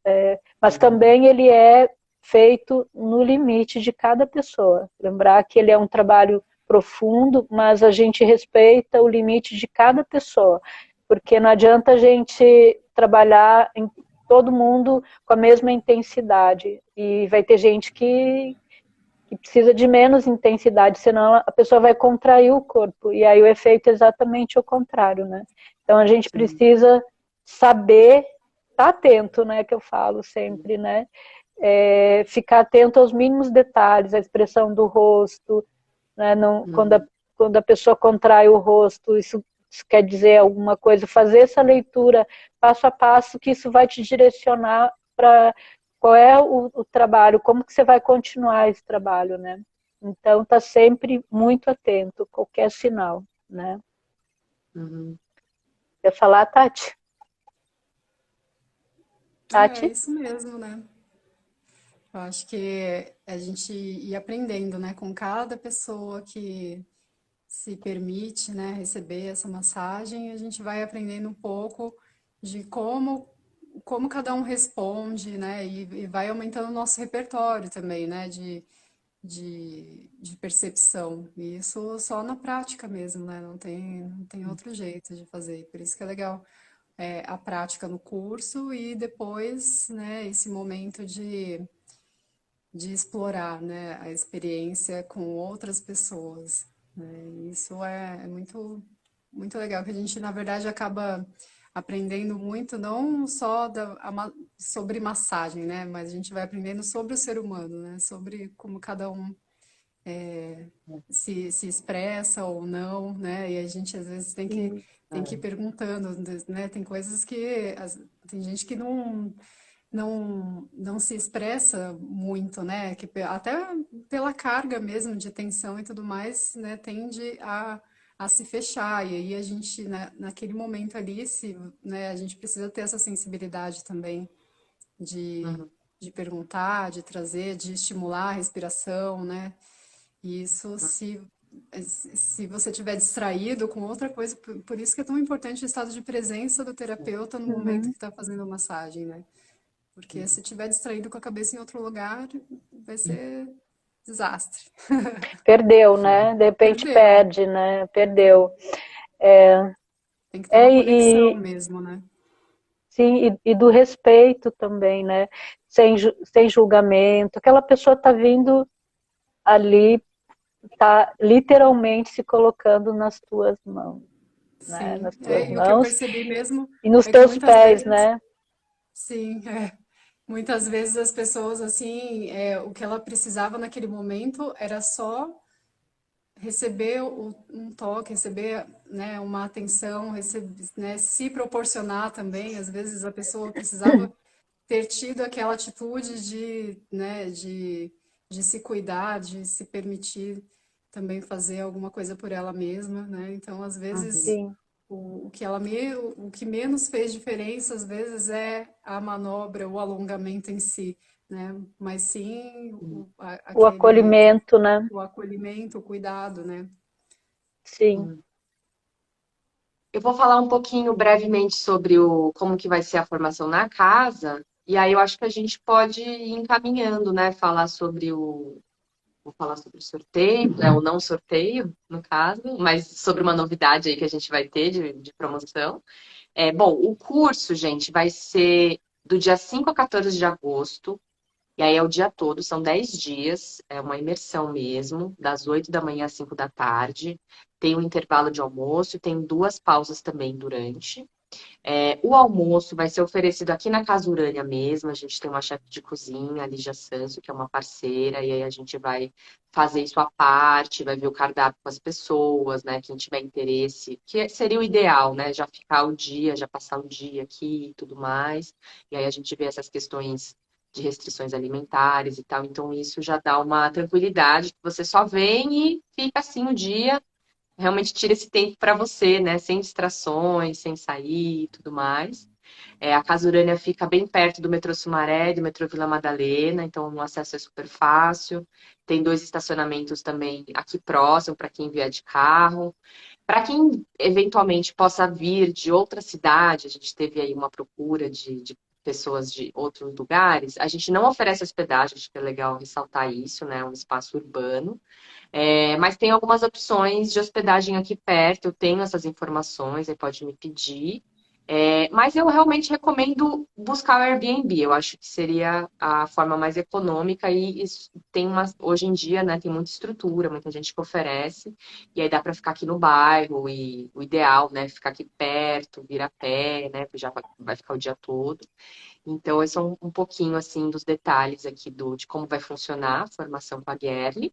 Mas também ele é feito no limite de cada pessoa. Lembrar que ele é um trabalho profundo, mas a gente respeita o limite de cada pessoa, porque não adianta a gente trabalhar em todo mundo com a mesma intensidade, e vai ter gente que precisa de menos intensidade, senão a pessoa vai contrair o corpo, e aí o efeito é exatamente o contrário, né? Então a gente Sim. precisa saber, estar atento, né, que eu falo sempre, né? Ficar atento aos mínimos detalhes, a expressão do rosto, né? Não, quando a pessoa contrai o rosto, isso quer dizer alguma coisa, fazer essa leitura passo a passo, que isso vai te direcionar para qual é o trabalho, como que você vai continuar esse trabalho, né? Então, tá sempre muito atento, qualquer sinal, né? Uhum. Quer falar, Tati? É Tati? isso mesmo, né? Eu acho que a gente ir aprendendo, né, com cada pessoa que se permite, né, receber essa massagem, a gente vai aprendendo um pouco de como cada um responde, né, e vai aumentando o nosso repertório também, né, de percepção. E isso só na prática mesmo, né, não tem outro jeito de fazer. Por isso que é legal a prática no curso e depois, né, esse momento de explorar, né, a experiência com outras pessoas, né? E isso é muito, muito legal, que a gente, na verdade, acaba aprendendo muito, não só sobre massagem, né, mas a gente vai aprendendo sobre o ser humano, né, sobre como cada um se expressa ou não, né, e a gente às vezes Sim, tem que ir perguntando, né, tem coisas que, tem gente que não se expressa muito, né? Que até pela carga mesmo de tensão e tudo mais, né, tende a se fechar. E aí a gente, né, naquele momento ali, né, a gente precisa ter essa sensibilidade também de, Uhum. de perguntar, de trazer, de estimular a respiração, né? E isso se você estiver distraído com outra coisa, por isso que é tão importante o estado de presença do terapeuta no momento uhum. que está fazendo a massagem, né? Porque se tiver distraído com a cabeça em outro lugar, vai ser desastre. Perdeu, né? De repente Perdeu. perde, né? Perdeu. Tem que ter uma É, conexão e, mesmo, né? sim, e do respeito também, né? Sem julgamento. Aquela pessoa está vindo ali, está literalmente se colocando nas tuas mãos, né? Sim. Nas tuas E o que eu mãos percebi mesmo e nos é que teus muitas pés, vezes, né? sim, muitas vezes as pessoas, assim, o que ela precisava naquele momento era só receber um toque, receber, né, uma atenção, né, se proporcionar também. Às vezes a pessoa precisava ter tido aquela atitude né, de se cuidar, de se permitir também fazer alguma coisa por ela mesma, né? Então, às vezes, Sim, o que menos fez diferença, às vezes, é a manobra, o alongamento em si, né? Mas sim O aquele acolhimento, né? o acolhimento, o cuidado, né? Sim. Eu vou falar um pouquinho brevemente sobre como que vai ser a formação na casa, e aí eu acho que a gente pode ir encaminhando, né? Vou falar sobre o sorteio, né? O não sorteio, no caso, mas sobre uma novidade aí que a gente vai ter de promoção. Bom, o curso, gente, vai ser do dia 5 a 14 de agosto. E aí é o dia todo, são 10 dias, é uma imersão mesmo, das 8 da manhã às 5 da tarde. Tem um intervalo de almoço e tem duas pausas também durante. O almoço vai ser oferecido aqui na Casa Urânia mesmo. A gente tem uma chefe de cozinha, a Lígia Sanso, que é uma parceira, e aí a gente vai fazer isso à parte, vai ver o cardápio com as pessoas, né? Quem tiver interesse, que seria o ideal, né? Já ficar o dia, já passar o dia aqui e tudo mais. E aí a gente vê essas questões de restrições alimentares e tal. Então, isso já dá uma tranquilidade, que você só vem e fica assim o dia realmente tira esse tempo para você, né? Sem distrações, sem sair e tudo mais. A Casa Urânia fica bem perto do metrô Sumaré, do metrô Vila Madalena, então o acesso é super fácil. Tem dois estacionamentos também aqui próximo para quem vier de carro. Para quem eventualmente possa vir de outra cidade, a gente teve aí uma procura de pessoas de outros lugares, a gente não oferece hospedagem, acho que é legal ressaltar isso, né? É um espaço urbano. Mas tem algumas opções de hospedagem aqui perto, eu tenho essas informações, aí pode me pedir. Mas eu realmente recomendo buscar o Airbnb, eu acho que seria a forma mais econômica e isso hoje em dia, né, tem muita estrutura, muita gente que oferece, e aí dá para ficar aqui no bairro, e o ideal, né, ficar aqui perto, vir a pé, né, já vai ficar o dia todo. Então, esse é um pouquinho, assim, dos detalhes aqui de como vai funcionar a formação com a Guerli.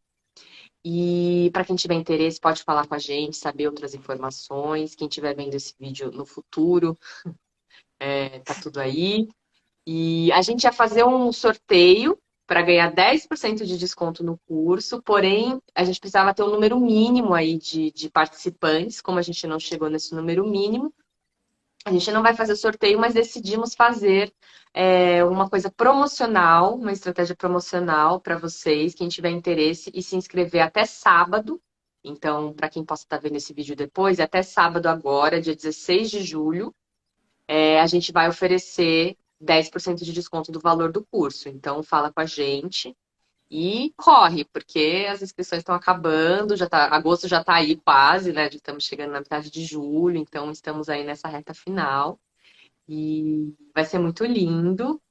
E para quem tiver interesse, pode falar com a gente, saber outras informações. Quem estiver vendo esse vídeo no futuro, tá tudo aí. E a gente ia fazer um sorteio para ganhar 10% de desconto no curso, porém, a gente precisava ter um número mínimo aí de participantes, como a gente não chegou nesse número mínimo. A gente não vai fazer sorteio, mas decidimos fazer uma coisa promocional, uma estratégia promocional para vocês, quem tiver interesse, e se inscrever até sábado. Então, para quem possa estar vendo esse vídeo depois, até sábado agora, dia 16 de julho, a gente vai oferecer 10% de desconto do valor do curso. Então, fala com a gente. E corre, porque as inscrições estão acabando, agosto já está aí quase, né? Já estamos chegando na metade de julho, então estamos aí nessa reta final. E vai ser muito lindo.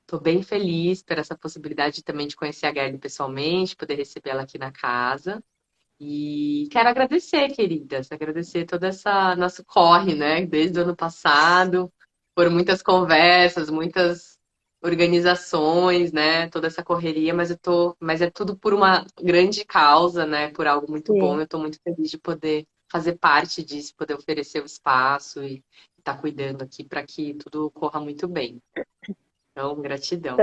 Estou bem feliz por essa possibilidade também de conhecer a Gayle pessoalmente, poder receber ela aqui na casa. E quero agradecer, queridas, agradecer toda essa nosso corre, né? Desde o ano passado, foram muitas conversas, muitas organizações, né? Toda essa correria, mas é tudo por uma grande causa, né? Por algo muito bom. Sim. Eu estou muito feliz de poder fazer parte disso, poder oferecer o espaço e estar cuidando aqui para que tudo corra muito bem. Então, gratidão.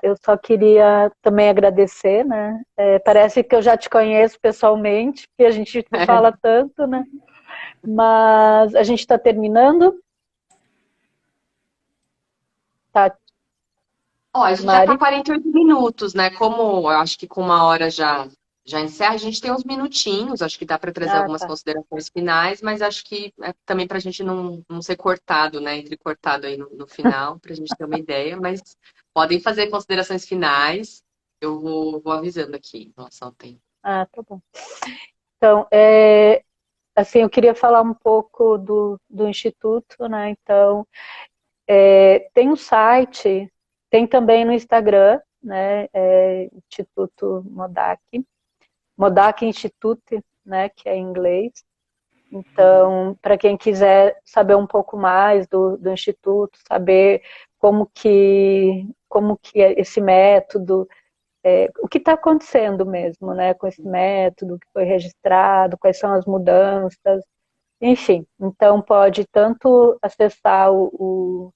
Eu só queria também agradecer, né? Parece que eu já te conheço pessoalmente, porque a gente fala tanto, né? Mas a gente está terminando. Tá, Ó, a gente já tá Mari? 48 minutos, né? Como eu acho que com uma hora já encerra, a gente tem uns minutinhos, acho que dá para trazer Ah, algumas tá. considerações finais, mas acho que é também para a gente não ser cortado, né? Entrecortado aí no final, para a gente ter uma ideia, mas podem fazer considerações finais, eu vou avisando aqui em relação ao tempo. Ah, tá bom. Então, assim, eu queria falar um pouco do Instituto, né? Então, tem um site, tem também no Instagram, né? Instituto Modak, Modak Institute, né? Que é em inglês. Então, para quem quiser saber um pouco mais do Instituto, saber como que é esse método, o que está acontecendo mesmo, né, com esse método que foi registrado, quais são as mudanças, enfim. Então, pode tanto acessar o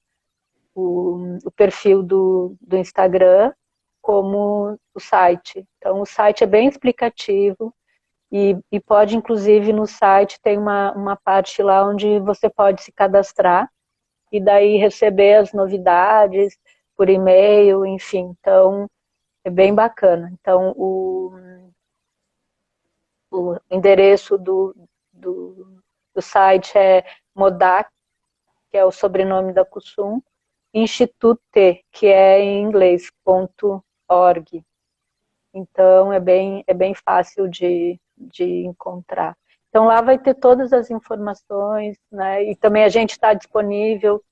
perfil do Instagram, como o site. Então, o site é bem explicativo, e pode, inclusive, no site tem uma parte lá onde você pode se cadastrar e daí receber as novidades, por e-mail, enfim. Então, é bem bacana. Então, o endereço do site é Modac, que é o sobrenome da Kusum, Institute, que é em inglês, .org. Então, é bem fácil de encontrar. Então, lá vai ter todas as informações, né? E também a gente está disponível,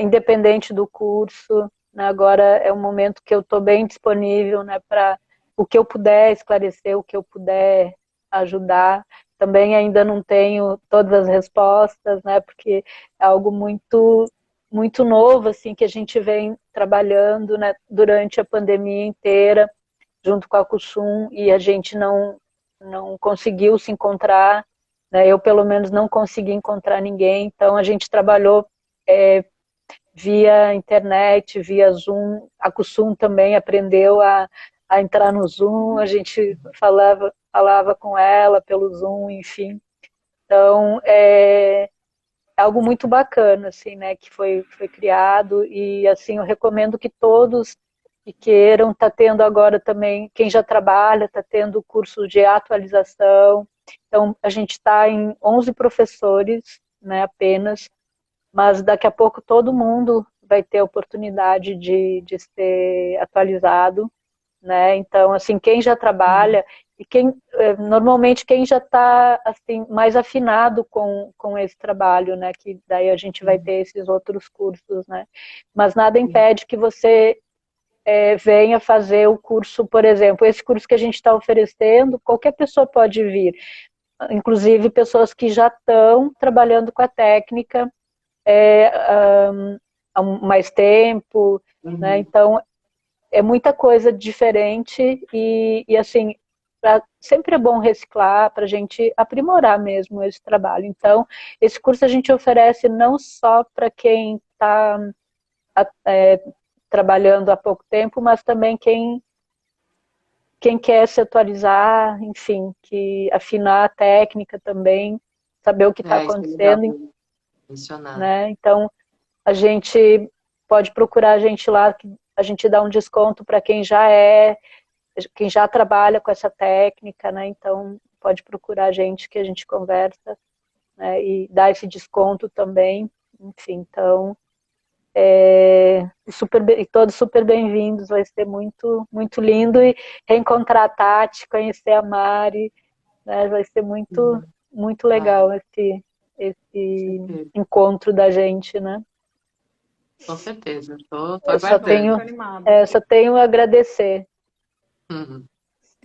independente do curso, né? Agora é um momento que eu estou bem disponível, né? Para o que eu puder esclarecer, o que eu puder ajudar. Também ainda não tenho todas as respostas, né? Porque é algo muito novo, assim, que a gente vem trabalhando, né? Durante a pandemia inteira, junto com a Kusum, e a gente não conseguiu se encontrar, né? Eu, pelo menos, não consegui encontrar ninguém, então a gente trabalhou via internet, via Zoom. A Kusum também aprendeu a entrar no Zoom, a gente falava com ela pelo Zoom, enfim. Então, é algo muito bacana, assim, né, que foi criado, e, assim, eu recomendo que todos que queiram, tá tendo agora também, quem já trabalha, tá tendo curso de atualização. Então, a gente está em 11 professores, né, apenas, mas daqui a pouco todo mundo vai ter a oportunidade de ser atualizado, né? Então, assim, quem já trabalha e normalmente quem já está assim mais afinado com esse trabalho, né? Que daí a gente vai ter esses outros cursos, né? Mas nada impede que você venha fazer o curso, por exemplo, esse curso que a gente está oferecendo, qualquer pessoa pode vir, inclusive pessoas que já estão trabalhando com a técnica há mais tempo, né? Então é muita coisa diferente e assim, sempre é bom reciclar para a gente aprimorar mesmo esse trabalho. Então, esse curso a gente oferece não só para quem está trabalhando há pouco tempo, mas também quem quer se atualizar, enfim, que afinar a técnica também, saber o que está Isso é legal acontecendo, mencionar. né? Então, a gente pode procurar a gente lá, que a gente dá um desconto para quem já trabalha com essa técnica, né? Então, pode procurar a gente que a gente conversa, né? E dá esse desconto também. Enfim, então, e todos super bem-vindos, vai ser muito, muito lindo. E reencontrar a Tati, conhecer a Mari, né? Vai ser muito, muito legal esse encontro da gente, né? Com certeza. Tô Eu só aguardando. Muito animada. só tenho a agradecer. Uhum.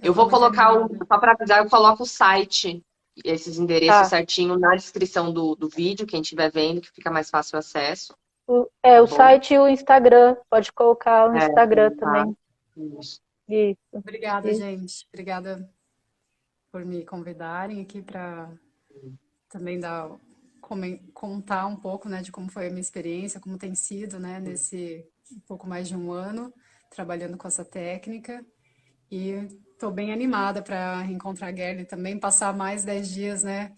Eu Eu tô vou muito colocar, animada. só para avisar, eu coloco o site, esses endereços Tá. certinho na descrição do vídeo, quem estiver vendo, que fica mais fácil o acesso, tá O bom? site e o Instagram, pode colocar o Instagram Tá. também. Isso. Isso. Obrigada, Isso. gente. Obrigada por me convidarem aqui para também contar um pouco, né, de como foi a minha experiência, como tem sido, né, nesse um pouco mais de um ano trabalhando com essa técnica. E estou bem animada para reencontrar a Gerli também, passar mais 10 dias, né,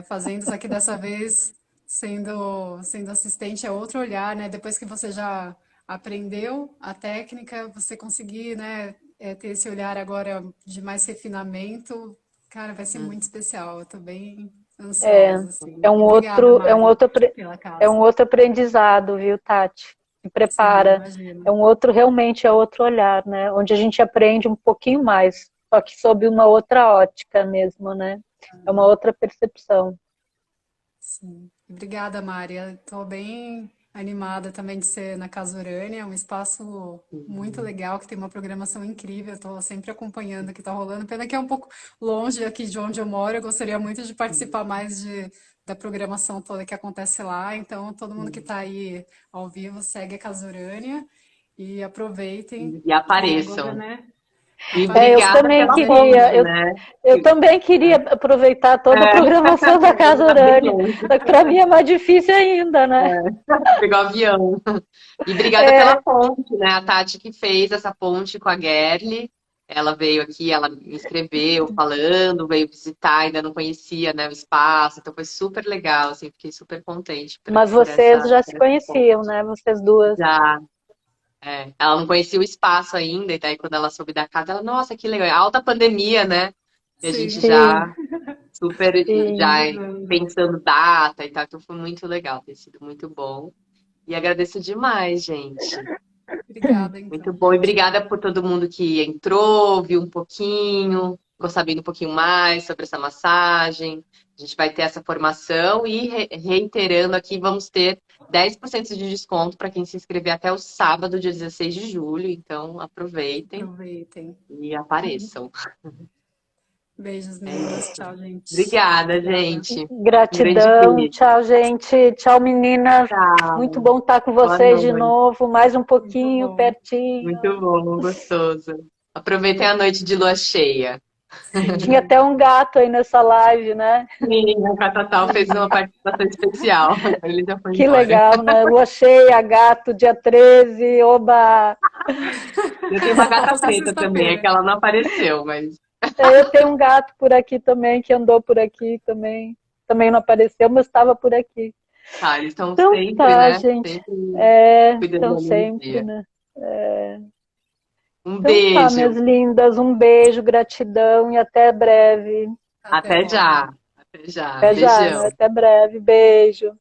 fazendo, só que dessa vez sendo assistente é outro olhar, né? Depois que você já aprendeu a técnica, você conseguir, né, ter esse olhar agora de mais refinamento, cara, vai ser muito especial. Eu tô bem ansiosa, assim. É um Obrigada, outro, Mari, pela é casa. um outro aprendizado, viu, Tati? Se Sim, prepara. imagino. Realmente é outro olhar, né? Onde a gente aprende um pouquinho mais, só que sob uma outra ótica mesmo, né? É uma outra percepção. Sim. Obrigada, Mari. Estou bem animada também de ser na Casa Urânia, é um espaço muito legal, que tem uma programação incrível. Estou sempre acompanhando o que está rolando. Pena que é um pouco longe aqui de onde eu moro. Eu gostaria muito de participar mais da programação toda que acontece lá. Então, todo mundo que está aí ao vivo, segue a Casa Urânia e aproveitem E que agora, apareçam. né, E Eu apareçam. obrigada também pela queria, ponte, né? eu também queria aproveitar toda a programação da Casa Tá bem Urânia, longe. só que para mim é mais difícil ainda, né? Pegou avião. E obrigada pela É, ponte, né? A Tati que fez essa ponte com a Gerli. Ela veio aqui, ela me escreveu falando, veio visitar, ainda não conhecia, né, o espaço, então foi super legal, assim, fiquei super contente mas por vocês já se essa ponte. conheciam, né? Vocês duas. Já, Ela não conhecia o espaço ainda, e daí quando ela soube da casa, ela, nossa, que legal. É alta pandemia, né? E a gente Sim, Sim, já super já sim. organizando. pensando data e tal, então foi muito legal, tem sido muito bom. E agradeço demais, gente. Obrigada, Muito então, bom. E gente. obrigada por todo mundo que entrou, viu um pouquinho, ficou sabendo um pouquinho mais sobre essa massagem. A gente vai ter essa formação e reiterando aqui, vamos ter 10% de desconto para quem se inscrever até o sábado, dia 16 de julho. Então, aproveitem Aproveitem. e apareçam. Beijos, É meninas. isso. Tchau, gente. Obrigada, Obrigada. gente. Um grande Gratidão. beijo. Tchau, gente. Tchau, meninas. Muito Tchau. bom estar com Boa vocês de noite. novo. Mais um Muito pouquinho, bom. pertinho. Muito bom, gostoso. Aproveitem a noite de lua cheia. Tinha Sim, até um gato aí nessa live, né? Sim, a Catatal fez uma participação especial. Ele já foi Que embora. legal, né? Lua cheia, gato, dia 13. Oba! Eu tenho uma gata próxima preta também, é que sexta-feira. ela não apareceu, mas Eu tenho um gato por aqui também, que andou por aqui também. Também não apareceu, mas estava por aqui. tá, eles estão Então sempre, tá, né? gente. Sempre cuidando Então da sempre, energia. né? Um Então tá, minhas beijo. lindas. Um beijo, gratidão e até breve. Até Até logo. já. Até já. Até já, né? Beijão. Até breve. Beijo.